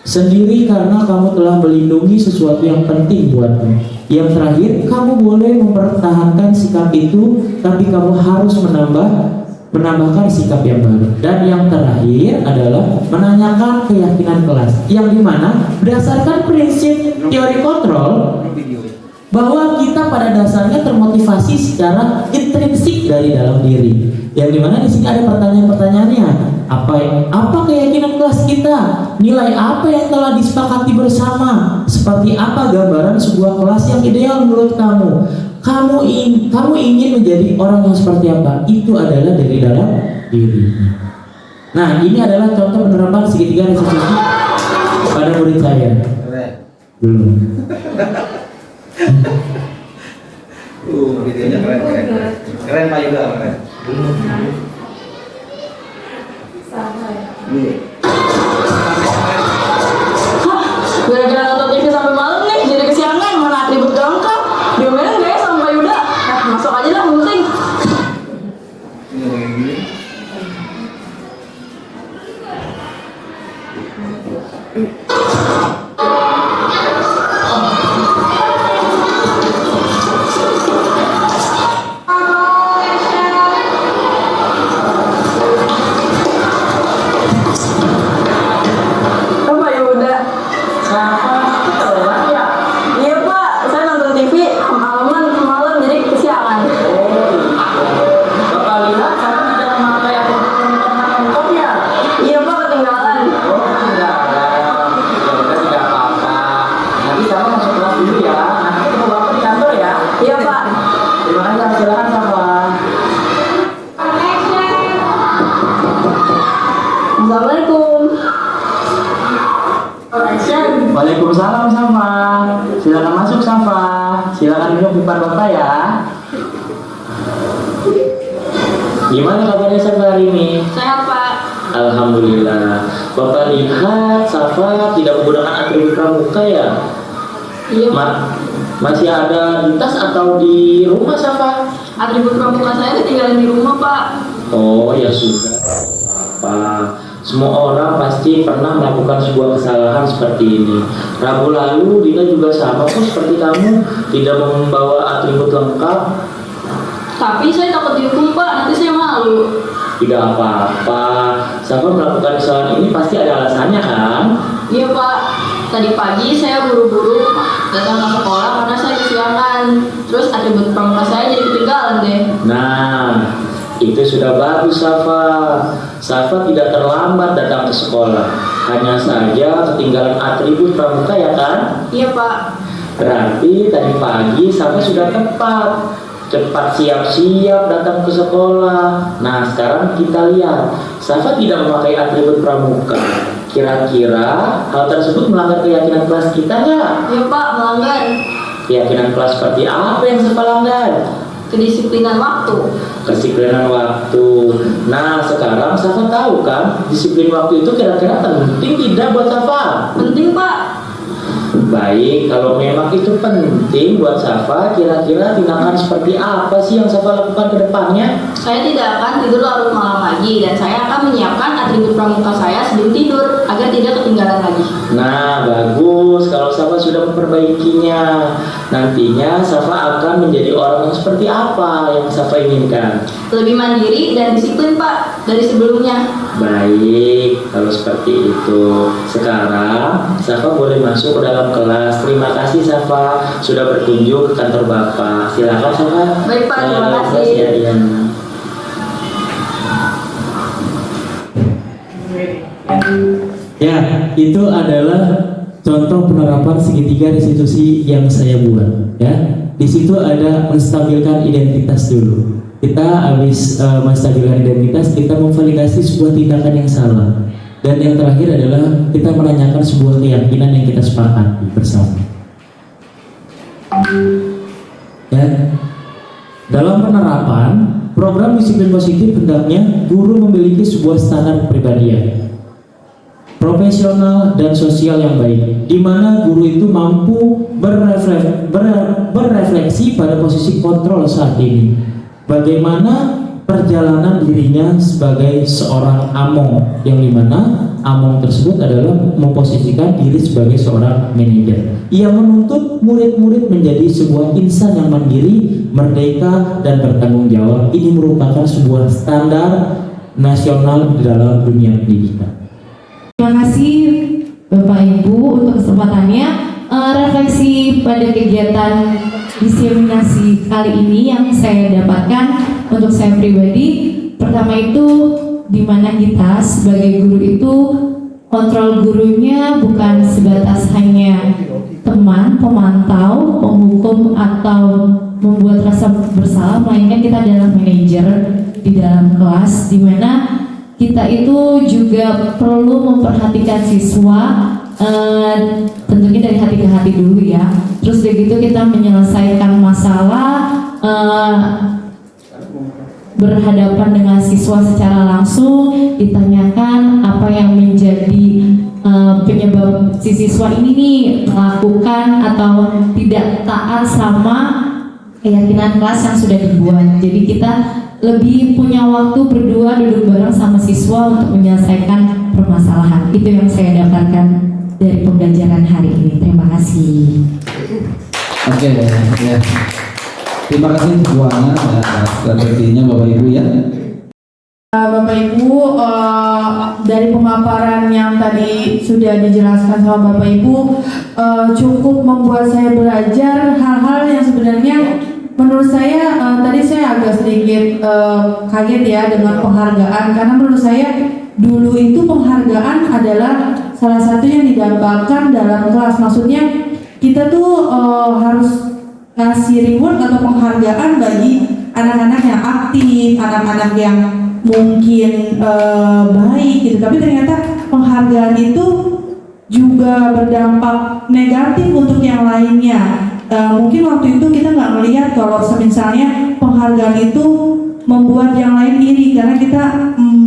sendiri karena kamu telah melindungi sesuatu yang penting buatmu. Yang terakhir, kamu boleh mempertahankan sikap itu, tapi kamu harus menambahkan sikap yang baru. Dan yang terakhir adalah menanyakan keyakinan kelas, yang dimana berdasarkan prinsip teori kontrol bahwa kita pada dasarnya termotivasi secara intrinsik dari dalam diri. Yang dimana di sini ada pertanyaan-pertanyaannya. Apa keyakinan kelas kita? Nilai apa yang telah disepakati bersama? Seperti apa gambaran sebuah kelas yang ideal menurut kamu? Kamu ingin menjadi orang yang seperti apa? Itu adalah dari dalam diri. Nah, ini adalah contoh penerapan segitiga restitusi pada murid saya. Belum.
Videonya keren Pak Yuda, keren.
Gara-gara nonton TV sampai malam nih, jadi kesiangan, mana atribut lengkap. Diomelin gak ya sama Pak Yuda? Nah, masuk aja lah, penting.
Waalaikumsalam Safa. Silakan masuk Safa. Silakan duduk di depan Bapak ya. Gimana kabarnya Safa hari ini?
Sehat Pak.
Alhamdulillah. Bapak lihat Safa tidak menggunakan atribut pramuka ya?
Iya.
Masih ada di tas atau di rumah Safa?
Atribut pramuka saya ketinggalan di rumah Pak.
Oh ya sudah. Pak. Semua orang pasti pernah melakukan sebuah kesalahan seperti ini. Rabu lalu Dina juga sama kok seperti kamu, tidak membawa atribut lengkap.
Tapi saya takut dihukum Pak, nanti saya malu.
Tidak apa-apa. Safa melakukan kesalahan ini pasti ada alasannya kan?
Iya Pak. Tadi pagi saya buru-buru datang ke sekolah karena saya kesiangan. Terus atribut pramuka saya jadi ketinggalan deh.
Nah, itu sudah bagus Safa. Safa tidak terlambat datang ke sekolah. Hanya saja ketinggalan atribut pramuka ya kan?
Iya Pak.
Berarti tadi pagi Safa sudah cepat siap-siap datang ke sekolah. Nah sekarang kita lihat Safa tidak memakai atribut pramuka. Kira-kira hal tersebut melanggar keyakinan kelas kita nggak?
Iya Pak, melanggar.
Keyakinan kelas seperti apa yang Safa langgar?
Kedisiplinan waktu.
Kedisiplinan waktu. Nah sekarang Safa tahu kan disiplin waktu itu kira-kira penting tidak buat Safa?
Penting Pak.
Baik, kalau memang itu penting buat Safa, kira-kira tindakan seperti apa sih yang Safa lakukan ke depannya?
Saya tidak akan tidur larut malam lagi dan saya akan menyiapkan atribut pramuka saya sebelum tidur agar tidak ketinggalan lagi.
Nah, bagus kalau Safa sudah memperbaikinya. Nantinya Safa akan menjadi orang yang seperti apa yang Safa inginkan?
Lebih mandiri dan disiplin Pak dari sebelumnya.
Baik, kalau seperti itu. Sekarang Safa boleh masuk ke dalam kelas. Terima kasih Safa sudah berkunjung ke kantor Bapak. Silakan Safa.
Baik Pak, terima kasih.
Ya, itu adalah contoh penerapan segitiga restitusi yang saya buat. Ya, di situ ada menstabilkan identitas dulu. Kita habis menstabilkan identitas, kita memvalidasi sebuah tindakan yang salah. Dan yang terakhir adalah kita menanyakan sebuah keyakinan yang kita sepakati bersama. Ya, dalam penerapan program disiplin positif hendaknya guru memiliki sebuah standar kepribadian profesional dan sosial yang baik, di mana guru itu mampu berefleksi pada posisi kontrol saat ini. Bagaimana perjalanan dirinya sebagai seorang among, yang dimana among tersebut adalah memposisikan diri sebagai seorang manajer. Ia menuntut murid-murid menjadi sebuah insan yang mandiri, merdeka, dan bertanggung jawab. Ini merupakan sebuah standar nasional di dalam dunia pendidikan.
Terima kasih Bapak Ibu untuk kesempatannya. Refleksi pada kegiatan diseminasi kali ini yang saya dapatkan untuk saya pribadi, pertama itu di mana kita sebagai guru itu kontrol gurunya bukan sebatas hanya teman, pemantau, penghukum atau membuat rasa bersalah, melainkan kita adalah manajer di dalam kelas, di mana kita itu juga perlu memperhatikan siswa, tentunya dari hati ke hati dulu ya. Terus begitu kita menyelesaikan masalah, berhadapan dengan siswa secara langsung, ditanyakan apa yang menjadi penyebab si siswa ini nih melakukan atau tidak taat sama keyakinan kelas yang sudah dibuat. Jadi kita lebih punya waktu berdua duduk bareng sama siswa untuk menyelesaikan permasalahan. Itu yang saya dapatkan dari pembelajaran hari ini. Terima kasih.
Oke, ya. Terima kasih semuanya atas refleksinya Bapak Ibu ya.
Bapak Ibu, dari pemaparan yang tadi sudah dijelaskan sama Bapak Ibu, cukup membuat saya belajar hal-hal yang sebenarnya menurut saya tadi saya agak sedikit kaget ya dengan penghargaan, karena menurut saya dulu itu penghargaan adalah salah satu yang didambakan dalam kelas. Maksudnya kita tuh harus kasih reward atau penghargaan bagi anak-anak yang aktif, anak-anak yang mungkin baik gitu. Tapi ternyata penghargaan itu juga berdampak negatif untuk yang lainnya. Mungkin waktu itu kita nggak melihat kalau misalnya penghargaan itu membuat yang lain iri, karena kita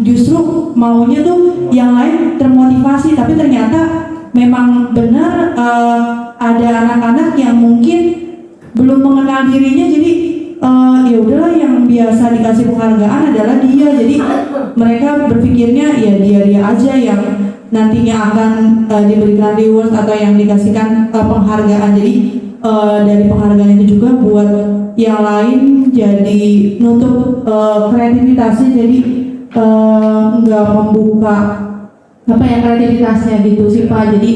justru maunya tuh yang lain termotivasi. Tapi ternyata memang benar ada anak-anak yang mungkin belum mengenal dirinya, jadi ya udahlah yang biasa dikasih penghargaan adalah dia. Jadi mereka berpikirnya ya dia aja yang nantinya akan diberikan reward atau yang dikasihkan penghargaan. Jadi dari penghargaan itu juga buat yang lain jadi nutup kreativitasnya, jadi nggak membuka apa ya kreativitasnya gitu sih Pak. Jadi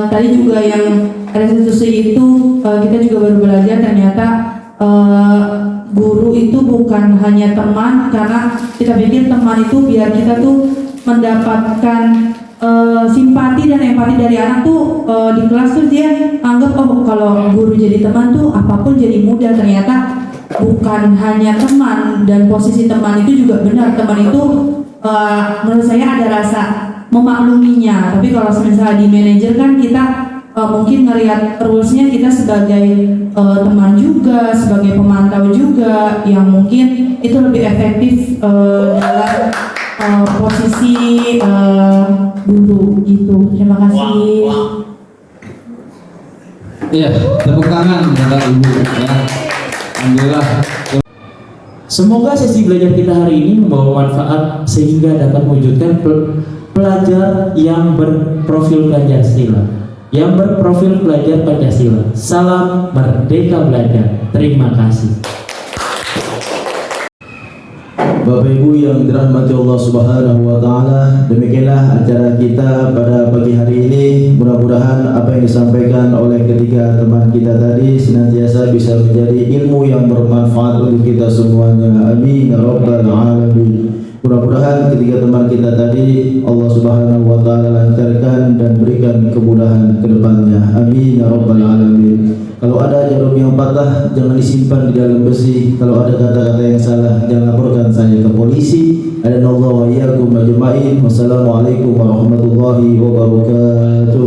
tadi juga yang restitusi itu kita juga baru belajar ternyata guru itu bukan hanya teman, karena kita pikir teman itu biar kita tuh mendapatkan simpati dan empati dari anak tuh di kelas tuh dia anggap oh kalau guru jadi teman tuh apapun jadi mudah. Ternyata bukan hanya teman, dan posisi teman itu juga benar. Teman itu menurut saya ada rasa memakluminya. Tapi kalau misalnya di manajer kan kita mungkin ngelihat rulesnya kita sebagai teman juga, sebagai pemantau juga, yang mungkin itu lebih efektif dalam posisi guru gitu. Terima kasih.
Iya, tepuk tangan Bapak Ibu ya. Alhamdulillah.
Semoga sesi belajar kita hari ini membawa manfaat sehingga dapat mewujudkan pelajar yang berprofil Pancasila, yang berprofil pelajar Pancasila. Salam Merdeka Belajar. Terima kasih.
Bapak Ibu yang dirahmati Allah Subhanahu wa taala, demikianlah acara kita pada pagi hari ini. Mudah-mudahan apa yang disampaikan oleh ketiga teman kita tadi senantiasa bisa menjadi ilmu yang bermanfaat untuk kita semuanya. Amin ya rabbal alamin. Mudah-mudahan ketiga teman kita tadi Allah Subhanahu wa taala lancarkan dan berikan kemudahan ke depannya. Amin ya rabbal alamin. Kalau ada jarum yang patah jangan disimpan di dalam besi. Kalau ada kata-kata yang salah jangan laporkan saya ke polisi. Adanallahu wa iyyakum ajma'in. Wassalamualaikum warahmatullahi wabarakatuh.